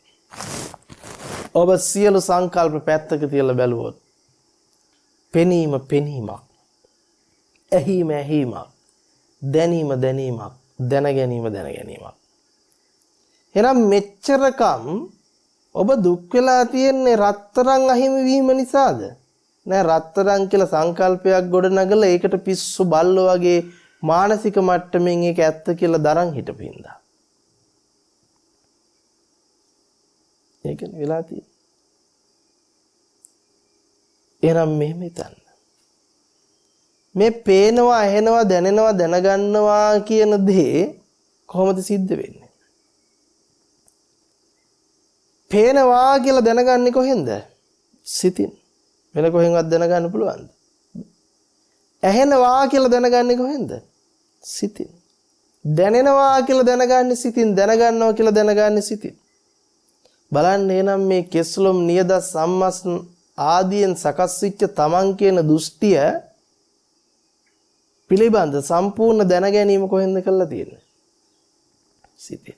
ඔබ සියලු සංකල්ප පැත්තක තියලා බැලුවොත් පෙනීම පෙනීමක්, ඇහිීම ඇහිීමක්, දැනීම දැනීමක්, දැන ගැනීම දැන ගැනීමක්. එහෙනම් මෙච්චරකම් ඔබ දුක් වෙලා තියෙන්නේ රත්තරන් අහිමි වීම නිසාද? නෑ, රත්තරන් කියලා සංකල්පයක් ගොඩනගලා ඒකට පිස්සු බල්ලෝ වගේ මානසික මට්ටමින් ඒක ඇත්ත කියලා දරන් හිටපින්දා. ඒකනේ වෙලා තියෙන්නේ. එහෙනම් මෙහෙම හිතන්න. මේ පේනවා, ඇහෙනවා, දැනෙනවා, දැනගන්නවා කියන දේ කොහොමද සිද්ධ වෙන්නේ? පේනවා කියලා දැනගන්නේ කොහෙන්ද? සිතින්. වෙන කොහෙන්වත් දැනගන්න පුළුවන්ද? ඇහෙනවා කියලා දැනගන්නේ කොහෙන්ද? සිතින්. දැනෙනවා කියලා දැනගන්නේ සිතින්, දැනගන්නවා කියලා දැනගන්නේ සිතින්. බලන්න එහෙනම් මේ කෙස්ලොම් නියද සම්මස් ආදීන් සකස් වෙච්ච තමන් කියන දෘෂ්ටිය පිළිබඳ සම්පූර්ණ දැන ගැනීම කොහෙන්ද කරලා තියෙන්නේ? සිතින්.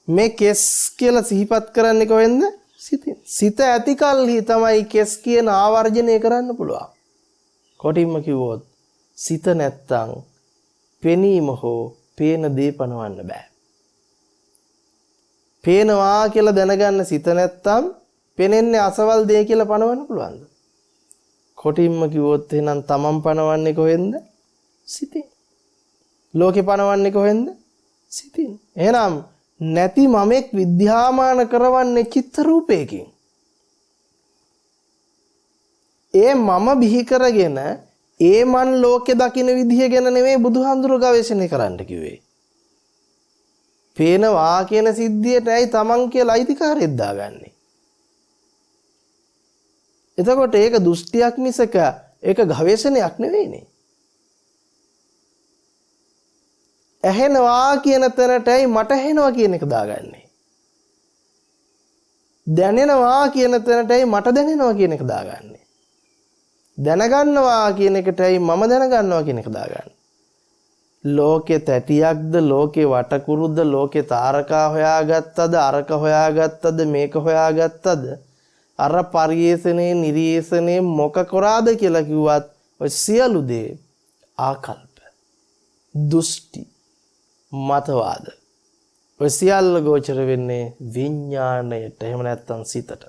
මේ කෙස් කියලා සිහිපත් කරන්නේ කොහෙන්ද? සිතින්. සිත ඇති කල්හි තමයි කෙස් කියන ආවර්ජනය කරන්න පුළුවන්. කොටින්ම කිව්වොත් සිත නැත්තම් පෙනීම හෝ පේන දේ පනවන්න බෑ. පේනවා කියලා දැනගන්න සිත නැත්තම් පෙනෙන්නේ අසවල් දේ කියලා පනවන්න පුළුවන්ද? කොටින්ම කිව්වොත් එහෙනම් තමන් පනවන්නේ කොහෙන්ද? සිතින්. ලෝකේ පනවන්නේ කොහෙන්ද? සිතින්. එහෙනම් නැති මමෙක් විද්‍යාමාන කරවන්නේ චිත්ත රූපයකින්. ඒ මම බිහි කරගෙන ඒ මන් ලෝකේ දකින්න විදිහ ගැන නෙමෙයි බුදුහාඳුර ගවේෂණය කරන්න කිව්වේ. පේනවා කියන සිද්ධියට ඇයි තමන් කියලා අයිතිකාරයෙක් දාගන්නේ? එතකොට ඒක දෘෂ්ටියක් මිසක ඒක ගවේෂණයක් නෙවෙයිනේ. ඇහෙනවා කියන තැනටයි මට ඇහෙනවා කියන එක දාගන්නේ. දැනෙනවා කියන තැනටයි මට දැනෙනවා කියන එක දාගන්නේ. දැනගන්නවා කියන එකටයි මම දැනගන්නවා කියන එක දාගන්නේ. ලෝකේ තැටියක්ද, ලෝකේ වටකුරුද, ලෝකේ තාරකා හොයාගත්තද, අරක හොයාගත්තද, මේක හොයාගත්තද, අර පරිේෂණේ නිරීසනේ මොක කරාද කියලා කිව්වත් ඔය සියලු දේ ආකල්ප, දෘෂ්ටි, මතවාද. ඔය සියල්ල ගෝචර වෙන්නේ විඥාණයට, එහෙම නැත්නම් සිතට.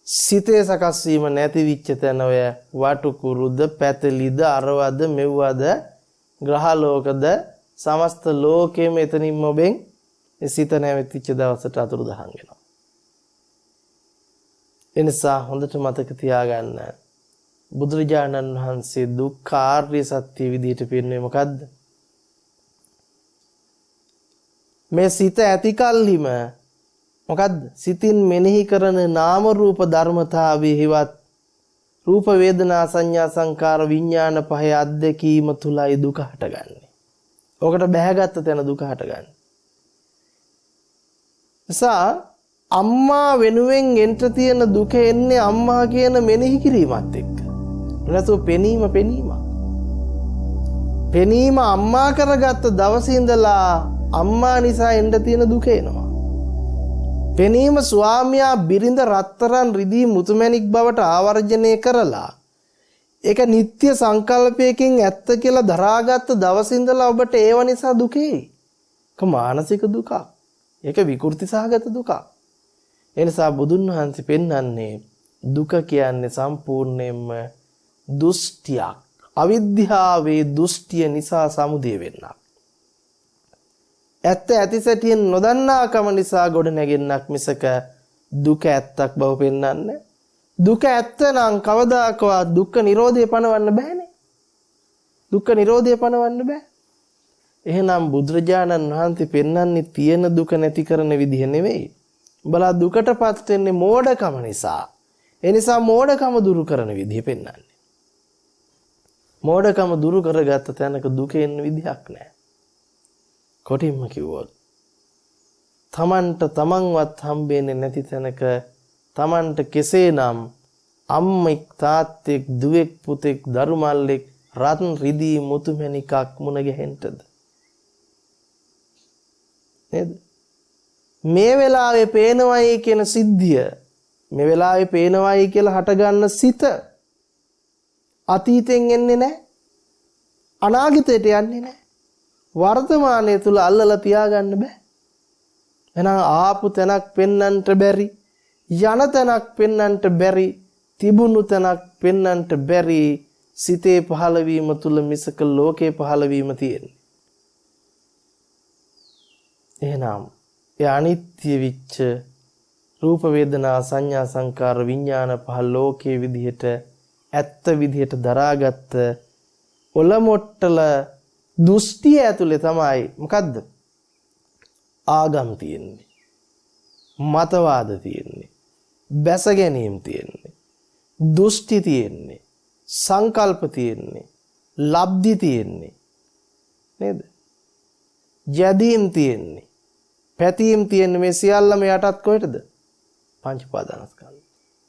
සිතේ සකස් වීම නැති විච්ච තැන ඔය වටුකුරුද, පැතලිද, අරවද, මෙව්වද, ග්‍රහ ලෝකද, සමස්ත ලෝකෙම එතනින්ම ඔබෙන් සිත නැවතිච්ච දවසට අතුරුදහන් වෙනවා. එනිසා හොඳට මතක තියාගන්න, බුදුරජාණන් වහන්සේ දුක්ඛ ආර්ය සත්‍ය විදිහට පෙන්වන්නේ මොකද්ද? මේ සිත ඇති කල්හිම මොකද්ද? සිතින් මෙනෙහි කරන නාම රූප ධර්මතාවයේ හිවත් රූප වේදනා සංඥා සංකාර විඥාන පහේ අධ්‍යක්ීම තුලයි දුක හටගන්නේ. ඔකට බැහැගත්ත තැන දුක හටගන්නේ. නිසා අම්මා වෙනුවෙන් එන්ට තියෙන දුක එන්නේ අම්මා කියන මෙනෙහි කිරීමත් එක්ක. නැතුව පෙනීම අම්මා කරගත්ත දවසේ ඉඳලා අම්මා නිසා එන්න තියෙන දුක එනවා. පෙනීම ස්වාමියා බිරිඳ රත්තරන් රිදී මුතුමැණික් බවට ආවර්ජනය කරලා ඒක නිත්‍ය සංකල්පයකින් ඇත්ත කියලා දරාගත්ත දවසේ ඉඳලා ඔබට ඒව නිසා දුකේ. ඒක මානසික දුකක්. ඒක විකෘති සහගත දුකක්. ඒ නිසා බුදුන් වහන්සේ පෙන්වන්නේ දුක කියන්නේ සම්පූර්ණයෙන්ම දෘෂ්ටියක්. අවිද්‍යාවේ දෘෂ්ටිය නිසා සමුදය වෙන්නක්. ඇත්ත ඇතිසැටියෙන් නොදන්නාකම නිසා ගොඩ නැගෙන්නක් මිසක දුක ඇත්තක් බව පෙන්වන්නේ. දුක ඇත්ත නම් කවදාකවත් දුක්ඛ නිරෝධය පණවන්න බෑනේ. දුක්ඛ නිරෝධය පණවන්න බෑ. එහෙනම් බුදුරජාණන් වහන්සේ පෙන්වන්නේ තියෙන දුක නැති කරන විදිහ නෙවෙයි. උඹලා දුකටපත් වෙන්නේ මෝඩකම නිසා. ඒ නිසා මෝඩකම දුරු කරන විදිහ පෙන්වන්නේ. මෝඩකම දුරු කරගත්ත තැනක දුක එන්න විදිහක් නැහැ. කොටින්ම කිව්වොත් තමන්ට තමන්වත් හම්බෙන්නේ නැති තැනක තමන්ට කෙසේනම් අම්මෙක් තාත්තෙක් දුවෙක් පුතෙක් දරු මල්ලෙක් රත්න රිදී මුතුමැණිකක් මුණ ගැහෙන්නද නේද? මේ වෙලාවේ පේනවයි කියන සිද්ධිය, මේ වෙලාවේ පේනවයි කියලා හටගන්න සිත අතීතෙන් එන්නේ නැහැ, අනාගතයට යන්නේ නැහැ. වර්තමානයේ තුල අල්ලලා තියාගන්න බෑ. එහෙනම් ආපු තැනක් පෙන්නන්නට බැරි, යන තැනක් පෙන්නන්නට බැරි, තිබුණු තැනක් පෙන්නන්නට බැරි සිතේ පහළවීම තුල මිසක ලෝකේ පහළවීම තියෙන්නේ. එහෙනම් ඒ අනිත්‍ය විච්ච රූප වේදනා සංඥා සංකාර විඥාන පහ ලෝකයේ විදිහට ඇත්ත විදිහට දරාගත්ත ඔලොමොට්ටල දෘෂ්ටිය ඇතුලේ තමයි මොකද්ද? ආගම් තියෙන්නේ, මතවාද තියෙන්නේ, බැස ගැනීම තියෙන්නේ, දෘෂ්ටි තියෙන්නේ, සංකල්ප තියෙන්නේ, ලබ්ධි තියෙන්නේ නේද? යදීම් තියෙන්නේ, පැතීම් තියෙන්නේ. මේ සියල්ලම යටත් කොහෙටද? පංච උපාදානස්කන්ධ.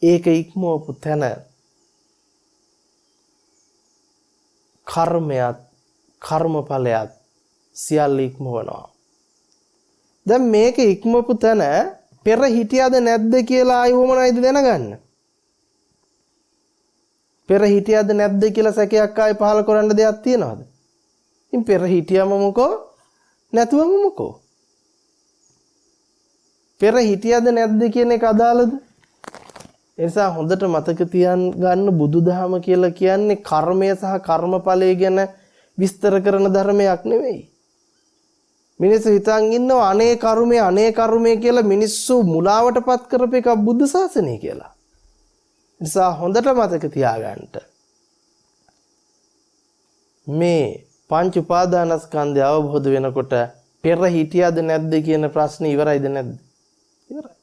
ඒක ඉක්මවපු තැන කර්මයක් කර්මඵලයක් සියල්ල ඉක්මවනවා. දැන් මේක ඉක්මවපු තැන පෙර හිටියද නැද්ද කියලා ආයෝමනයිද දැනගන්න. පෙර හිටියද නැද්ද කියලා සැකයක් ආයි පහල කරන්න දෙයක් තියනවද? ඉතින් පෙර හිටියම මොකෝ නැතුවම මොකෝ? පෙර හිටියද නැද්ද කියන එක අදාළද? ඒ නිසා හොඳට මතක තියාගන්න බුදුදහම කියලා කියන්නේ කර්මය සහ කර්මඵලය ගැන විස්තර කරන ධර්මයක් නෙවෙයි. මිනිස්සු හිතන් ඉන්නවා අනේ කර්මය කියලා මිනිස්සු මුලාවටපත් කරපු එක බුද්ධ ශාසනය කියලා. ඒ නිසා හොඳට මතක තියාගන්න. මේ පංච උපාදානස්කන්ධය අවබෝධ වෙනකොට පෙර හිටියද නැද්ද කියන ප්‍රශ්නේ ඉවරයිද නැද්ද? ඉවරයි.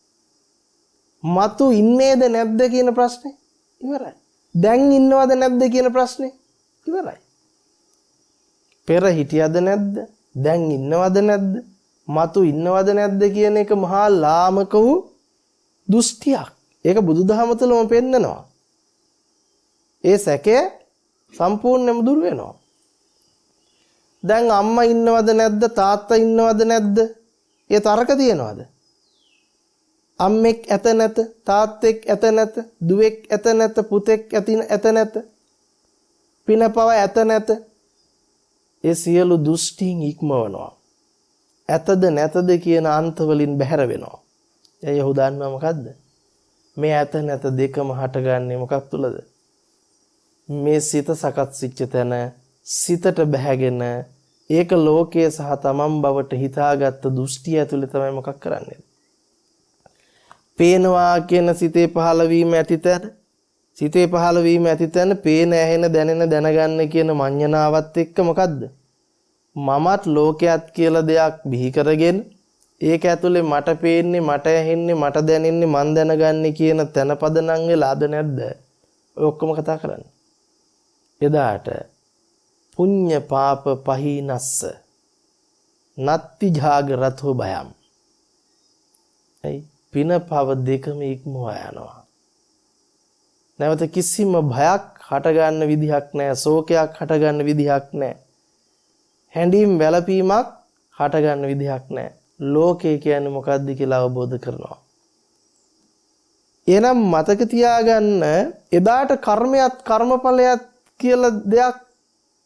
මතු ඉන්නේද නැද්ද කියන ප්‍රශ්නේ ඉවරයි. දැන් ඉන්නවද නැද්ද කියන ප්‍රශ්නේ ඉවරයි. පෙර හිටියද නැද්ද? දැන් ඉන්නවද නැද්ද? මතු ඉන්නවද නැද්ද කියන එක මහා ලාමක වූ දෘෂ්ටියක්. ඒක බුදුදහම තුළම පෙන්නනවා. ඒ සැකය සම්පූර්ණයෙන්ම දුර වෙනවා. දැන් අම්මා ඉන්නවද නැද්ද? තාත්තා ඉන්නවද නැද්ද? ඒ තරක තියනවද? අම්මෙක් ඇත නැත, තාත්තෙක් ඇත නැත, දුවෙක් ඇත නැත, පුතෙක් ඇත නැත, පිනපව ඇත නැත. ඒ සියලු දෘෂ්ටීන් ඉක්මවනවා. ඇතද නැතද කියන අන්ත වලින් බැහැර වෙනවා. එය ඔහු දන්නවා මොකද්ද? මේ ඇත නැත දෙකම හටගන්නේ මොකක් තුලද? මේ සිත සකස් වෙච්ච තැන සිතට බැහැගෙන ඒක ලෝකයේ සහ තමන් බවට හිතාගත්ත දෘෂ්ටිය ඇතුලේ තමයි මොකක් කරන්නේ? පේනවා කියන සිතේ පහළවීම ඇතිතැන, සිතේ පහළවීම ඇතිතැන පේන ඇහෙන දැනෙන දැනගන්න කියන මඤ්ඤණාවත් එක්ක මොකද්ද? මමත් ලෝකයක් කියලා දෙයක් බිහි කරගෙන ඒක ඇතුලේ මට පේන්නේ, මට ඇහෙන්නේ, මට දැනෙන්නේ, මන් දැනගන්නේ කියන තැනපදනම් වෙලාද නැද්ද? ඔය ඔක්කොම කතා කරන්නේ. එදාට පුඤ්ඤ පාප පහිනස්ස නත්ති ජාගරතෝ භයම්. එයි පින පව දෙකම ඉක්මවා යනවා. නැවත කිසිම භයක් හටගන්න විදිහක් නැහැ, ශෝකයක් හටගන්න විදිහක් නැහැ, හැඬීම් වැළපීමක් හටගන්න විදිහක් නැහැ. ලෝකය කියන්නේ මොකද්ද කියලා අවබෝධ කරනවා. එහෙනම් මතක තියාගන්න එදාට කර්මයක් කර්මඵලයක් කියලා දෙයක්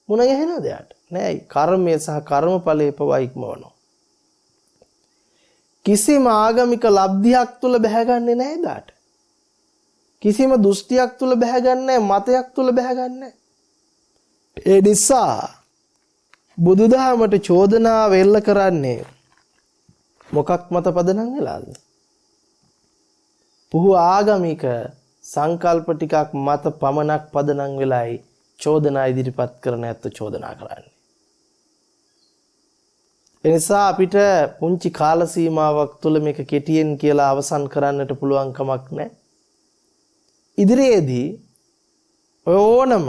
මුණ ගැහෙනවද යාට? නෑ. කර්මය සහ කර්මඵලයේ පවා ඉක්මවනවා. කිසිම ආගමික ලබ්ධියක් තුල බැහැගන්නේ නැහැ දාට. කිසිම දෘෂ්ටියක් තුල බැහැගන්නේ මතයක් තුල බැහැගන්නේ. ඒ නිසා බුදුදහමට චෝදනාව එල්ල කරන්නේ මොකක් මත පදනම් වෙලාද? පුහු ආගමික සංකල්ප ටිකක් මත පමණක් පදනම් වෙලයි චෝදනා ඉදිරිපත් කරන ඇත්ත චෝදනා කරන්නේ. එනිසා අපිට පුංචි කාල සීමාවක් තුළ මේක කෙටියෙන් කියලා අවසන් කරන්නට පුළුවන් කමක් නැහැ. ඉදිරියේදී ඕනම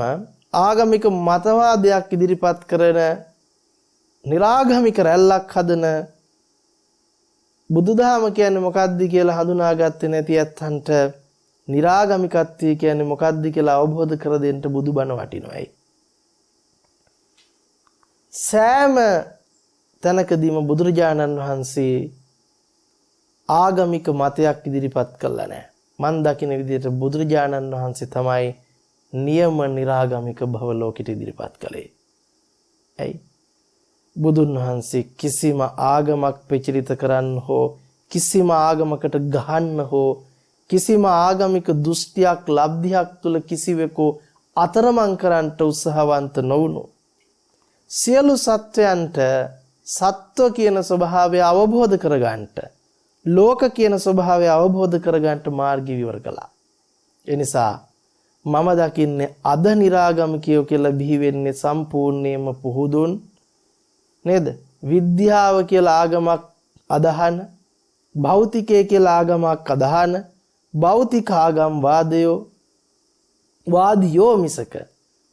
ආගමික මතවාදයක් ඉදිරිපත් කරන නිරාගමික රැල්ලක් හදන බුදුදහම කියන්නේ මොකක්ද කියලා හඳුනාගත්තේ නැති ඇත්තන්ට නිරාගමිකත්වය කියන්නේ මොකක්ද කියලා අවබෝධ කර දෙන්න බුදුබණ වටිනවයි. සෑම තැනකදීම බුදුරජාණන් වහන්සේ ආගමික මතයක් ඉදිරිපත් කළා නැහැ. මන් දකින විදිහට බුදුරජාණන් වහන්සේ තමයි නියම නිරාගමික භව ලෝකෙට ඉදිරිපත් කළේ. ඇයි? බුදුන් වහන්සේ කිසිම ආගමක් ප්‍රචලිත කරන්න හෝ කිසිම ආගමකට ගහන්න හෝ කිසිම ආගමික දෘෂ්ටියක් ලබ්ධියක් තුල කිසිවෙකු අතරමං කරන්නට උත්සාහවන්ත නොවුණු සියලු සත්වයන්ට සත්ව කියන ස්වභාවය අවබෝධ කරගන්නට ලෝක කියන ස්වභාවය අවබෝධ කරගන්නට මාර්ගය විවර කළා. ඒ නිසා මම දකින්නේ අද නිරාගමිකයෝ කියලා බිහි වෙන්නේ සම්පූර්ණයෙන්ම පුහුදුන් නේද? විද්‍යාව කියලා ආගමක් අදහන, භෞතිකය කියලා ආගමක් අදහන, භෞතික ආගම් වාදියෝ මිසක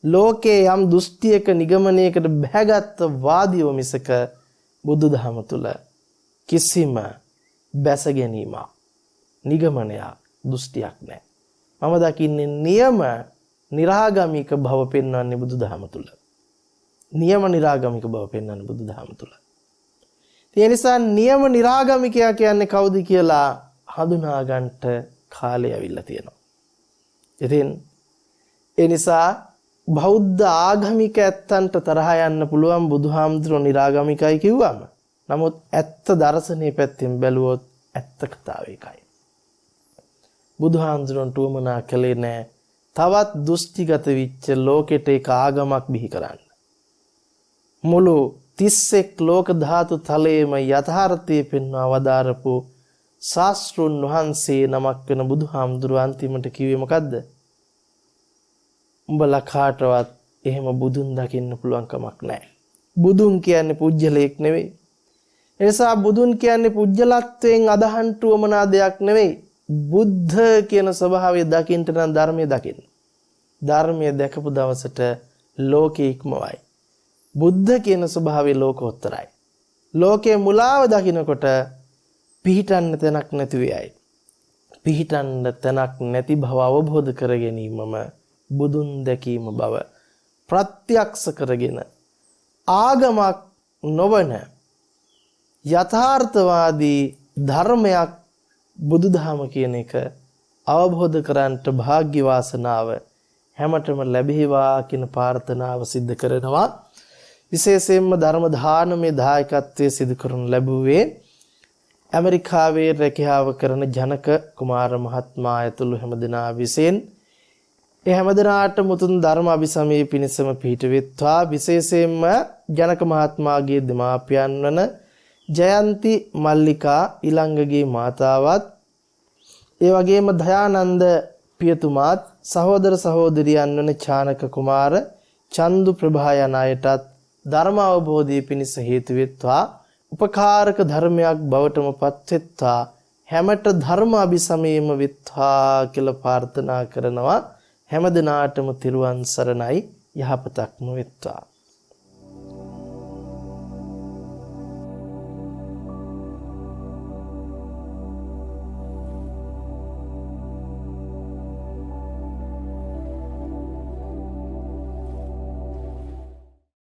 ලෝකේ යම් දෘෂ්ටියක නිගමනයකට බැහැගත් වාදියෝ මිසක බුදුදහම තුල කිසිම බැස ගැනීමක් නිගමනයක් දෘෂ්ටියක් නැහැ. මම දකින්නේ නියම නිරාගමික භව පෙන්වන්නේ බුදුදහම තුල. නියම නිරාගමික බව පෙන්වන්නේ බුදුදහම තුල. ඒ නිසා නියම නිරාගමිකයා කියන්නේ කවුද කියලා හඳුනා ගන්නට කාලය ඇවිල්ලා තියෙනවා. ඉතින් ඒ නිසා බෞද්ධ ආගමික ඇත්තන්ට තරහ යන්න පුළුවන් බුදුහාමුදුරුවෝ නිරාගමිකයි කිව්වම. නමුත් ඇත්ත දර්ශනීය පැත්තෙන් බැලුවොත් ඇත්ත කතාව ඒකයි. බුදුහාමුදුරුවන්ට උවමනා කළේ නැහැ තවත් දෘෂ්ටිගත විච්ච ලෝකෙට ඒක ආගමක් බිහි කරන්න. මුළු 31 ලෝක ධාතු තලයේම යථාර්ථය පෙන්වා වදාරපු ශාස්ත්‍රුන් වහන්සේ නමක් වෙන බුදුහාමුදුරුවෝ අන්තිමට කිව්වේ මොකද්ද? උඹලා කාටවත් එහෙම බුදුන් දකින්න පුළුවන් කමක් නැහැ. බුදුන් කියන්නේ පුජ්‍යලයක් නෙවෙයි. ඒ නිසා බුදුන් කියන්නේ පුජ්‍යලත්වයෙන් අදහන්න උවමනා දෙයක් නෙවෙයි. බුද්ධ කියන ස්වභාවය දකින්න නම් ධර්මයේ දකින්න. ධර්මයේ දැකපු දවසට ලෝකේ ඉක්මවයි. බුද්ධ කියන ස්වභාවය ලෝකෝත්තරයි. ලෝකේ මුලාව දකින්නකොට පිහිටන්න තැනක් නැති වෙයි. පිහිටන්න තැනක් නැති බව අවබෝධ කර ගැනීමම බුදුන් දැකීම බව ප්‍රත්‍යක්ෂ කරගෙන ආගමක් නොවන යථාර්ථවාදී ධර්මයක් බුදුදහම කියන එක අවබෝධ කරගන්නට වාග්ය වාසනාව හැමතෙම ලැබේවා කියන ප්‍රාර්ථනාව සිද්ධ කරනවා. විශේෂයෙන්ම ධර්ම දානමේ දායකත්වයේ සිදු කරන ලැබුවේ ඇමරිකාවේ රැකියාව කරන ජනක කුමාර මහත්මයා ඇතුළු හැමදෙනා විසින් ඒ හැමදෙනාට මුතුන් ධර්ම අභිසමයේ පිණසම පිහිටවෙත්වා. විශේෂයෙන්ම ජනක මහත්මයාගේ දෙමාපියන් වන ජයන්ති මල්ලිකා ඊළඟගේ මාතාවත් ඒ වගේම දයානන්ද පියතුමාත් සහෝදර සහෝදරියන් වන චානක කුමාර චන්දු ප්‍රභා යන අයටත් ධර්ම අවබෝධය පිණිස හේතු වෙත්වා. උපකාරක ධර්මයක් බවටම පත් වෙත්වා. හැමත ධර්ම අභිසමයේම වෙත්වා කියලා ප්‍රාර්ථනා කරනවා. හැම දිනාටම තිරුවන් සරණයි. යහපතක්ම වෙත්වා.